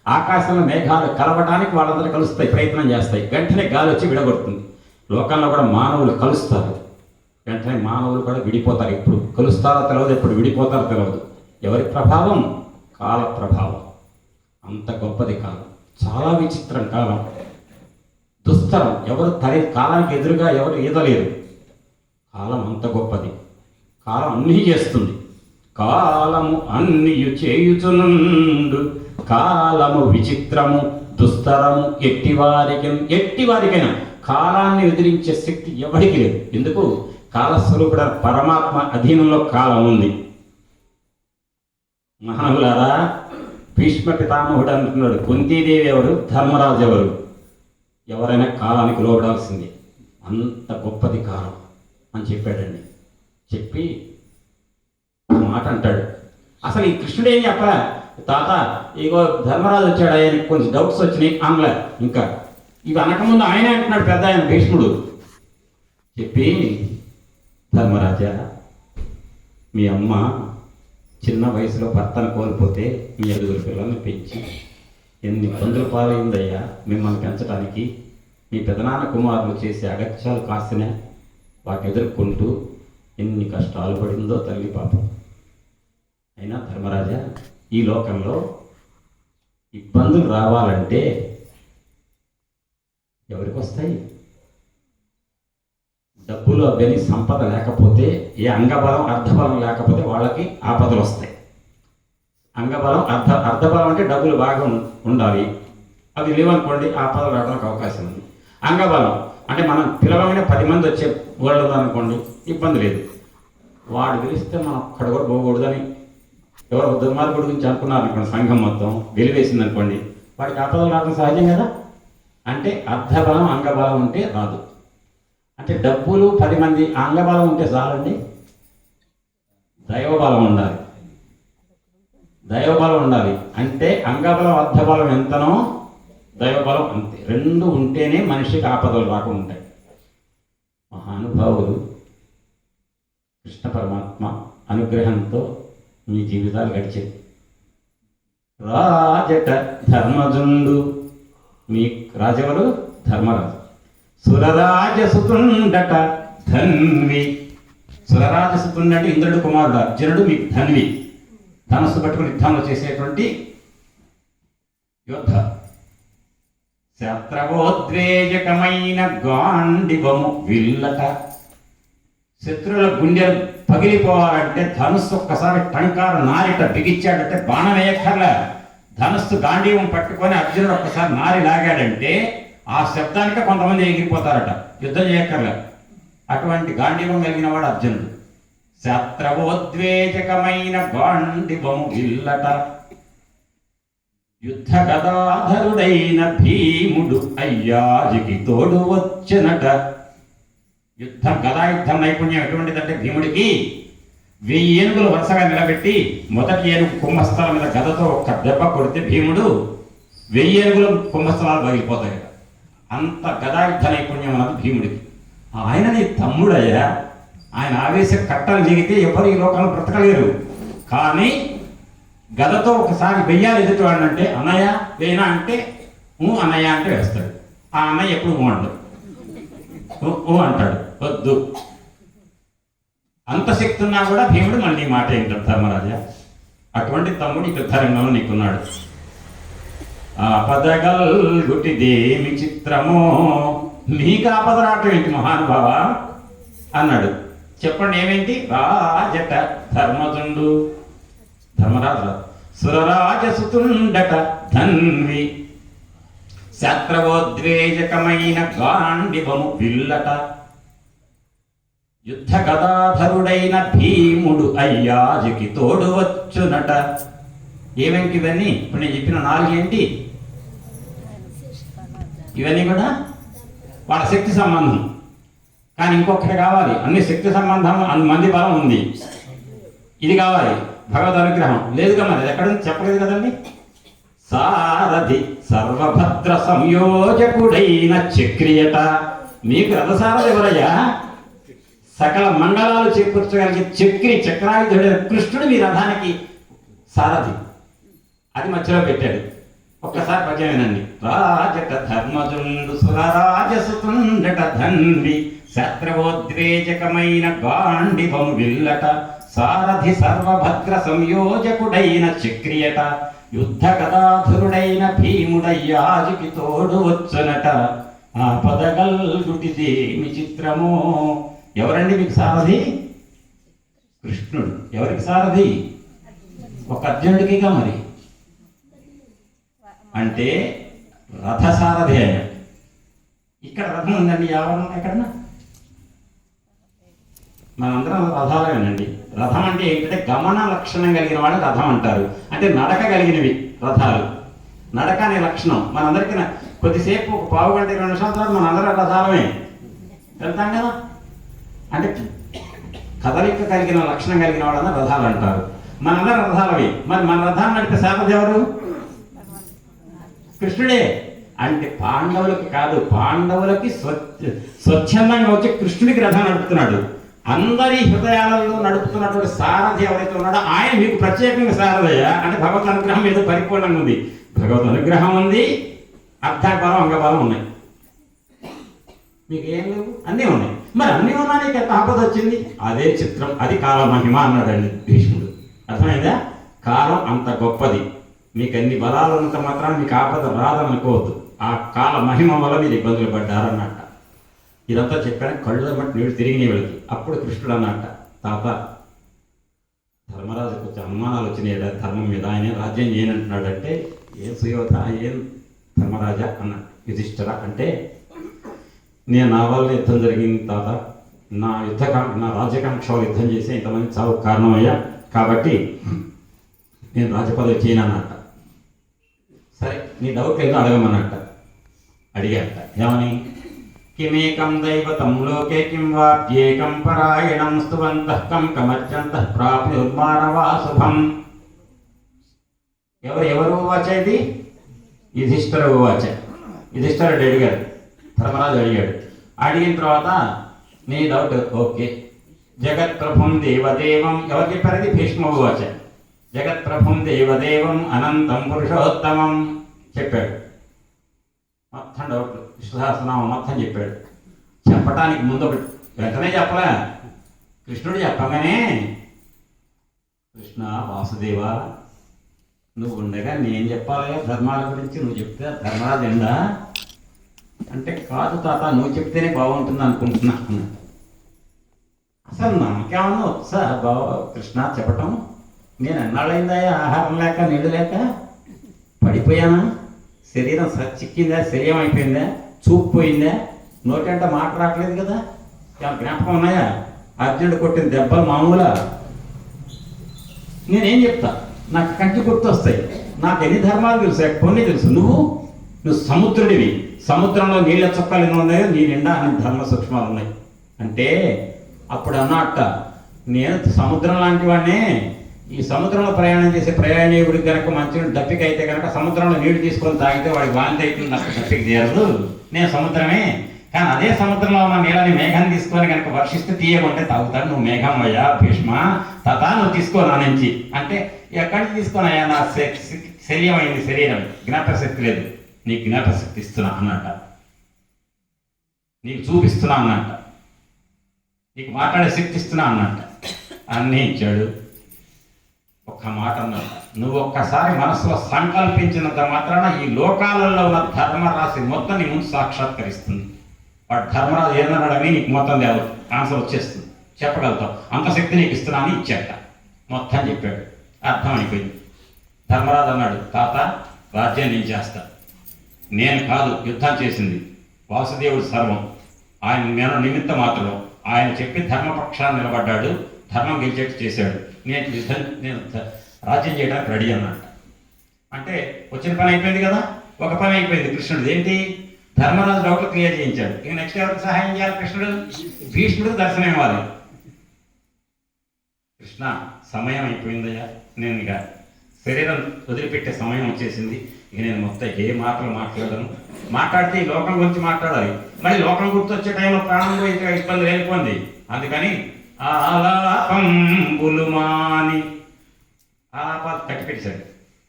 ఆకాశంలో మేఘాలు కలవడానికి వాళ్ళందరూ కలుస్తాయి, ప్రయత్నం చేస్తాయి, వెంటనే గాలి వచ్చి విడగొడుతుంది. లోకంలో కూడా మానవులు కలుస్తారు, వెంటనే మానవులు కూడా విడిపోతారు. ఎప్పుడు కలుస్తారో తెలియదు, ఎప్పుడు విడిపోతారో తెలియదు. ఎవరి ప్రభావం? కాల ప్రభావం. అంత గొప్పది కాలం, చాలా విచిత్రం కాలం, దుస్తరం. ఎవరు కాలానికి ఎదురుగా ఎవరు ఈదలేరు. కాలం అంత గొప్పది. కాలం అన్నీ చేస్తుంది. కాలము అన్నియు చేయుచునుండు కాలము విచిత్రము దుస్తరము ఎట్టివారికైనా కాలాన్ని ఎదిరించే శక్తి ఎవరికి లేదు. ఎందుకు? కాలస్వరూపుడ పరమాత్మ అధీనంలో కాలం ఉంది. మహానులారా, భీష్మ పితామహుడు అంటున్నాడు, కుంతీదేవి ఎవరు, ధర్మరాజు ఎవరు? ఎవరైనా కాలానికి లోబడాల్సింది. అంత గొప్పది కాలం అని చెప్పాడండి. చెప్పి మాట అంటాడు. అసలు ఈ కృష్ణుడు ఏం చెప్పరా, తాత ఇగో ధర్మరాజు వచ్చాడు, ఆయనకి కొంచెం డౌట్స్ వచ్చినాయి అనలే. ఇంకా ఇవి అనకముందు ఆయనే అంటున్నాడు, పెద్ద ఆయన భీష్ముడు. చెప్పి, ధర్మరాజా, మీ అమ్మ చిన్న వయసులో భర్తను కోల్పోతే మీ 5 పిల్లల్ని పెంచి ఎన్ని ఇబ్బందులు పాలైందయ్యా మిమ్మల్ని పెంచడానికి. మీ పెదనాన్న కుమారులు చేసే అగత్యాలు కాసిన వాటి ఎదుర్కొంటూ ఎన్ని కష్టాలు పడిందో తల్లి పాపం. అయినా ధర్మరాజా, ఈ లోకంలో ఇబ్బందులు రావాలంటే ఎవరికి వస్తాయి? డబ్బులు అవన్నీ సంపద లేకపోతే, ఏ అంగబలం అర్ధబలం లేకపోతే వాళ్ళకి ఆపదలు వస్తాయి. అంగబలం అర్ధబలం అంటే డబ్బులు బాగా ఉండాలి, అవి లేవనుకోండి ఆపదలు రావడానికి అవకాశం ఉంది. అంగబలం అంటే మనం పిలవగానే 10 మంది వచ్చే వాళ్ళు అనుకోండి, ఇబ్బంది లేదు. వాడు పిలిస్తే మనం అక్కడ కూడా పోకూడదని ఎవరో దుర్మార్గుడి గురించి అనుకున్నారు అనుకోండి, సంఘం మొత్తం వెలివేసింది అనుకోండి, వాడికి ఆపదలు రావడం సహజం కదా. అంటే అర్ధబలం అంగబలం ఉంటే రాదు. అంటే డబ్బులు 10 మంది అంగబలం ఉంటే చాలండి. దైవబలం ఉండాలి, దైవబలం ఉండాలి. అంటే అంగబలం అర్ధబలం ఎంతనో దైవబలం అంతే. 2 ఉంటేనే మనిషికి ఆపదలు రాకుండా ఉంటాయి. మహానుభావులు కృష్ణ పరమాత్మ అనుగ్రహంతో మీ జీవితాలు గడిచేది. రాజట ధర్మజుండు, మీ రాజవలు ధర్మరాజు. సురరాజసుతుండట ధన్వి. సురరాజసుతుండంటే ఇంద్రుడు కుమారుడు అర్జునుడు మీకు ధన్వి. ధనస్సు పట్టుకుని యుద్ధంలో చేసేటువంటి యోధ. శత్రవోద్వేజకమైన గాండివము విల్లట. శత్రువుల గుండెలు పగిలిపోవాలంటే ధనుస్సు ఒక్కసారి టంకారు నారిట బిగించాడంటే బాణం వేయక్కర్లే. ధనుస్సు గాంధీవం పట్టుకొని అర్జునుడు ఒక్కసారి నారి లాగాడంటే ఆ శబ్దానికి కొంతమంది ఎగిరిపోతారట, యుద్ధం చేయక్కర్లే. అటువంటి గాంధీవం కలిగిన వాడు అర్జునుడు. శత్రవోద్వేజకమైన గాండివము విల్లట. యుద్ధ గదాధరుడైన భీముడు అయ్యాజికి తోడు వచ్చనట. గదాయుద్ధం నైపుణ్యం ఎటువంటిదంటే భీముడికి 1000 ఏనుగులు వరుసగా నిలబెట్టి మొదటి ఏనుగు కుంభస్థలం మీద గదతో ఒక్క దెబ్బ కొడితే భీముడు 1000 ఏనుగులు కుంభస్థలాలు పగిలిపోతాయి. అంత గదాయుద్ధ నైపుణ్యం అన్నది భీముడికి. ఆయన నీ తమ్ముడయ్యా, ఆయన ఆవేశ కట్టలు దిగితే ఎవరు ఈ లోకంలో బ్రతకలేరు. కానీ గదతో ఒకసారి వెయ్యాలి ఎదుటివాడంటే, అన్నయ్య వేయనా అంటే అన్నయ్య అంటే వేస్తాడు. ఆ అన్నయ్య ఎప్పుడు అంటాడు, అంటాడు వద్దు. అంత శక్తి ఉన్నా కూడా భీముడు మళ్ళీ మాట ఏంటాడు ధర్మరాజా. అటువంటి తమ్ముడు యుద్ధరంగంలో నీకున్నాడు. ఆపదగల్గుటిదేమి చిత్రమో, నీకు ఆపద రావటం ఏంటి మహానుభావ అన్నాడు. చెప్పండి ఏమేంటి? రాజట ధర్మజుండు, ధర్మరాజు. సురరాజసుతుండట ధన్వి. శత్రవోద్వేజకమైన గాండివము విల్లట, యుద్ధ గదాధరుడైన భీముడు అయ్యాజికి తోడు వచ్చునట. ఏమేంటి ఇవన్నీ? ఇప్పుడు నేను చెప్పిన 4 ఏంటి? ఇవన్నీ కూడా వాళ్ళ శక్తి సంబంధం. కానీ ఇంకొకటి కావాలి, అన్ని శక్తి సంబంధం, మంది బలం ఉంది, ఇది కావాలి, భగవద్ అనుగ్రహం లేదుగా. మరి ఎక్కడ చెప్పలేదు కదండి. సారథి సర్వభద్ర సంయోజకుడైన చక్రియట. మీకు రథసారథి ఎవరయ్యా? సకల మండలాలు చేకూర్చగలిగే చక్రాయుధుడైన కృష్ణుడు మీ రథానికి సారథి. అది మధ్యలో పెట్టాడు. ఒక్కసారి పద్యం వినండి. రాజట ధర్మజుండు సురరాజసుతుండట ధన్వి, శత్రవోద్వేజకమైన గాండివం విల్లట, సారథి సర్వభద్ర సంయోజకుడైన చక్రియట, యుద్ధ గదాధురుడైన భీముడయ్యాజికి తోడు వచ్చునట. ఆ పదగల్గుటిదేమి చిత్రమో. ఎవరండి మీకు సారథి? కృష్ణుడు. ఎవరికి సారథి? ఒక అర్జునుడికిగా. మరి అంటే రథసారథి ఆయన. ఇక్కడ రథం ఉందండి. ఎవరు ఎక్కడన్నా? మనందరం రథాలేనండి. రథం అంటే ఏంటంటే గమన లక్షణం కలిగిన వాళ్ళు రథం అంటారు. అంటే నడక కలిగినవి రథాలు. నడక అనే లక్షణం మనందరికీ. కొద్దిసేపు ఒక పావు గంట 20 నిమిషాల తర్వాత మనందరం రథాలమే వెళ్తాం కదా. అంటే కదలిక కలిగిన లక్షణం కలిగిన వాళ్ళని రథాలు అంటారు. మనందరం రథాలవి. మరి మన రథాన్ని నడిపే సారథి ఎవరు? కృష్ణుడే. అంటే పాండవులకు కాదు, పాండవులకి స్వచ్ఛందంగా వచ్చి కృష్ణుడికి రథం నడుపుతున్నాడు. అందరి హృదయాలలో నడుపుతున్నటువంటి సారథి ఎవరైతే ఉన్నాడో ఆయన మీకు ప్రత్యేకంగా సారథయ్య. అంటే భగవత్ అనుగ్రహం ఏదో పరిపూర్ణంగా ఉంది. భగవత్ అనుగ్రహం ఉంది, అర్థబలం అంగబలం ఉన్నాయి. మీకు ఏం లేవు? అన్నీ ఉన్నాయి. మరి అన్నీ ఉన్నా నీకు ఎంత ఆపద వచ్చింది? అదే చిత్రం. అది కాలమహిమ అన్నాడండి భీష్ముడు. అర్థమైందా? కాలం అంత గొప్పది. మీకు అన్ని బలాలు ఉన్నంత మాత్రం మీకు ఆపద రాదనుకోవద్దు. ఆ కాల మహిమ వల్ల మీరు ఇబ్బందులు పడ్డారన్నట్ట. ఇదంతా చెప్పాను. కళ్ళు బట్టి నీళ్ళు తిరిగిన వీళ్ళకి. అప్పుడు కృష్ణుడు అన్నట్ట, తాత ధర్మరాజుకు కొంచెం అనుమానాలు వచ్చినాయి ధర్మం మీద, ఆయన రాజ్యం చేయనంటున్నాడంటే, ఏం సుయోధ, ఏం ధర్మరాజా అన్నాడు. యుధిష్ఠిర అంటే, నేను నా వల్ల యుద్ధం జరిగింది తాత, నా రాజ్యకాంక్ష యుద్ధం చేసి ఇంతమంది చావు కారణమయ్యా, కాబట్టి నేను రాజపదవి చేయనన్నట్ట. సరే నీ డౌట్ ఏదో అడగమన్నట్ట. అడిగాట. ఏమని? కిమేకం దైవతం లోకే కిం వాప్యేకం పరాయణం స్తువంతః కం కమర్చంతః ప్రాప్నుర్మానవా శుభం. ఎవరు వాచ ఇది? యుధిష్ఠిర వాచ. యుధిష్ఠిరుడు అడిగాడు, ధర్మరాజు అడిగాడు. అడిగిన తర్వాత నీ డౌట్ ఓకే. జగత్ప్రభుం దేవదేవం. ఎవరు చెప్పారు? ఇది భీష్మ వాచ. జగత్ప్రభుం దేవదేవం అనంతం పురుషోత్తమం చెప్పాడు. మొత్తం డౌట్లు, విశ్వసహస్రనామం మొత్తం చెప్పాడు. చెప్పటానికి ముందు ఒకటి వెంటనే చెప్పలే. కృష్ణుడు చెప్పగానే, కృష్ణ వాసుదేవ నువ్వు ఉండగా నేను చెప్పాలి ధర్మాల గురించి, నువ్వు చెప్తే ధర్మరాజు ఎండా అంటే, కాదు తాత నువ్వు చెప్తేనే బాగుంటుంది అనుకుంటున్నా. అసలు నాకేమన్నా వచ్చా కృష్ణ చెప్పటం? నేను ఎన్నాళ్ళైందా ఆహారం లేక నీళ్ళు లేక పడిపోయానా? శరీరం చిక్కిందా? శరీరం అయిపోయిందా? చూపు పోయిందా? నోటంటే మాట రావట్లేదు కదా. జ్ఞాపకం ఉన్నాయా? అర్జునుడు కొట్టిన దెబ్బలు మామూలా? నేనేం చెప్తా? నాకు కంటి గుర్తు వస్తాయి. నాకు ఎన్ని ధర్మాలు తెలుసు, కొన్ని తెలుసు. నువ్వు సముద్రుడివి. సముద్రంలో నీళ్ళ చుక్కలు ఎన్ని ఉన్నాయో నీ నిండా అన్ని ధర్మ సూక్ష్మాలు ఉన్నాయి. అంటే అప్పుడు అన్నట్ట, నేను సముద్రం లాంటి వాడినే. ఈ సముద్రంలో ప్రయాణం చేసే ప్రయాణీకుడికి కనుక మంచి దప్పిక అయితే కనుక సముద్రంలో నీళ్లు తీసుకొని తాగితే వాడికి వాంతి అవుతుంది, నాకు దప్పిక తీరదు. నేను సముద్రమే. కానీ అదే సముద్రంలో ఉన్న నీళ్ళని మేఘాన్ని తీసుకొని కనుక వర్షిస్తే తీయకుంటే తాగుతాడు. నువ్వు మేఘం అయ్యా భీష్మ, తాత నువ్వు తీసుకో నా నుంచి అంటే, ఎక్కడి నుంచి తీసుకొనయ్యా? నా శల్యమైంది శరీరం, జ్ఞాపకశక్తి లేదు. నీకు జ్ఞాపకశక్తి ఇస్తున్నా అన్నట్ట, నీకు చూపిస్తున్నా అన్నట్ట, నీకు మాట్లాడే శక్తి ఇస్తున్నా అన్నట్ట. అన్నీ ఇచ్చాడు. ఒక్క మాట అన్నట్ట, నువ్వు ఒక్కసారి మనసులో సంకల్పించినంత మాత్రాన ఈ లోకాలలో ఉన్న ధర్మరాశి మొత్తం నీ ముందు సాక్షాత్కరిస్తుంది. వాడు ధర్మరాజు ఏదన్నాడని నీకు మొత్తం దేవత ఆన్సర్ వచ్చేస్తుంది, చెప్పగలుగుతావు. అంత శక్తి నీకు ఇస్తున్నా అని ఇచ్చాట. మొత్తం చెప్పాడు, అర్థం అయిపోయింది. ధర్మరాజు అన్నాడు, తాత రాజ్యం నేను చేస్తా, నేను కాదు యుద్ధం చేసింది, వాసుదేవుడు సర్వం, ఆయన నేను నిమిత్త మాత్రం. ఆయన చెప్పి ధర్మపక్షాన్ని నిలబడ్డాడు, ధర్మం గెలిచేట్టు చేశాడు. నేను రాజ్యం చేయడానికి రెడీ అన్నట్టు. అంటే వచ్చిన పని అయిపోయింది కదా, ఒక పని అయిపోయింది కృష్ణుడు. ఏంటి? ధర్మరాజు డౌట్లు క్లియర్ చేయించాడు. ఇక నెక్స్ట్ ఎవరికి సహాయం చేయాలి? కృష్ణుడు. భీష్ముడికి దర్శనం ఇవ్వాలి. కృష్ణ, సమయం అయిపోయిందయ్యా, నేను ఇక శరీరం వదిలిపెట్టే సమయం వచ్చేసింది, ఇక నేను మొత్తం ఏ మాటలు మాట్లాడను. మాట్లాడితే ఈ లోకం గురించి మాట్లాడాలి, మరి లోకం గుర్తొచ్చే టైంలో ప్రాణం పోయి ఇబ్బంది లేకపోయింది. అందుకని ఆలాపంబులు మాని ఆలాపాలు కట్టిపెట్టాడు.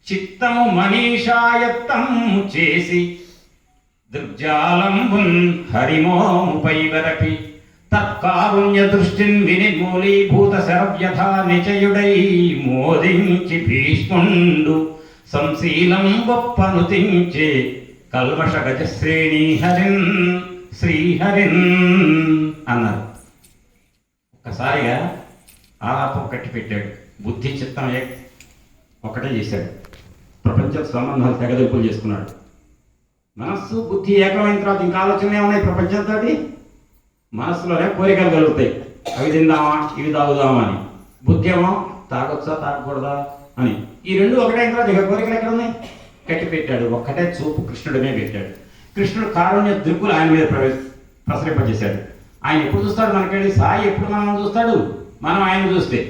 చిత్తము మనీషాయత్తము చేసి దృగ్జాలంబున్ హరిమోముపై వరపి తత్కారుణ్య దృష్టిన్ వినిర్మూలీభూత శరవ్యథా నిచయుడై మోదించి భీష్ముండు సంశీలం గొప్పనుతించే కల్మష గజశ్రేణి హరిన్ శ్రీహరిన్ అన్నారు. ఒక్కసారిగా ఆలాపం కట్టి పెట్టాడు. బుద్ధి చిత్తం ఒకటే చేశాడు. ప్రపంచ సంబంధాలు తెగదెంపులు చేసుకున్నాడు. మనస్సు బుద్ధి ఏకమైన తర్వాత ఇంకా ఆలోచనలు ఏమున్నాయి? ప్రపంచంతో మనస్సులోనే కోరికలు కలుగుతాయి. అవి తిందామా, ఇవి తాగుదామా అని. బుద్ధి ఏమో తాగొచ్చా తాగకూడదా అని. ఈ రెండు ఒకటే తర్వాత ఇక కోరికలు ఎక్కడ ఉన్నాయి? కట్టి పెట్టాడు. ఒక్కటే చూపు కృష్ణుడినే పెట్టాడు. కృష్ణుడు కారుణ్య దృక్కులు ఆయన మీద ప్రసరింపజేశాడు. ఆయన ఎప్పుడు చూస్తాడు మనకెళ్ళి? సాయి ఎప్పుడు మనం చూస్తాడు? మనం ఆయన చూస్తే.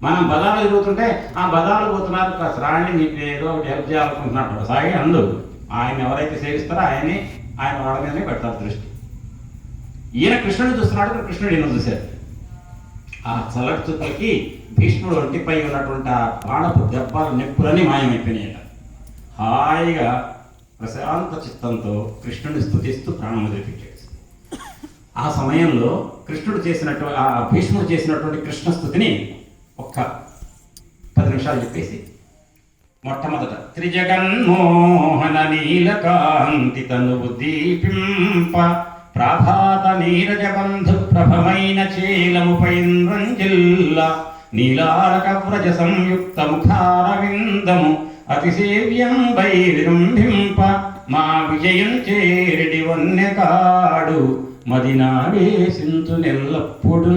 మనం బజార్లో తిరుగుతుంటే ఆ బజార్లో పోతున్నారు, కాస్త రాండి మీకు ఏదో ఒకటి హెల్ప్ చేయాలనుకుంటున్నట్టు సాయి అందు. ఆయన ఎవరైతే సేవిస్తారో ఆయనే, ఆయన వాళ్ళ మీదనే పెడతారు దృష్టి. ఈయన కృష్ణుడిని చూస్తున్నాడు, కృష్ణుడు ఈయన చూశారు. ఆ చల్లటి చుక్కలకి భీష్ముడు ఒంటిపై ఉన్నటువంటి ఆ బాణపు దెబ్బలు నెప్పులన్నీ మాయమైపోయినాయట. హాయిగా ప్రశాంత చిత్తంతో కృష్ణుడిని స్తుతిస్తూ ప్రాణం వదిలిపెట్టాడు. ఆ సమయంలో కృష్ణుడు చేసినట్టు ఆ భీష్ముడు చేసినటువంటి కృష్ణ స్తుతిని ఒక్క 10 నిమిషాలు చెప్పేసి, మొట్టమొదట త్రిజగన్మోహన నీలకాంతి తనువు దీపింప ప్రభాత నీరజబంధు ప్రభమైన చేలముపై రంజిల్ల నీలారక వ్రజ సంయుక్త ముఖారవిందము అతిసేవ్యం వై విజృంభింప మా విజయం చేరిడి వన్యకాడు మదినావేశించు నెల్లప్పుడు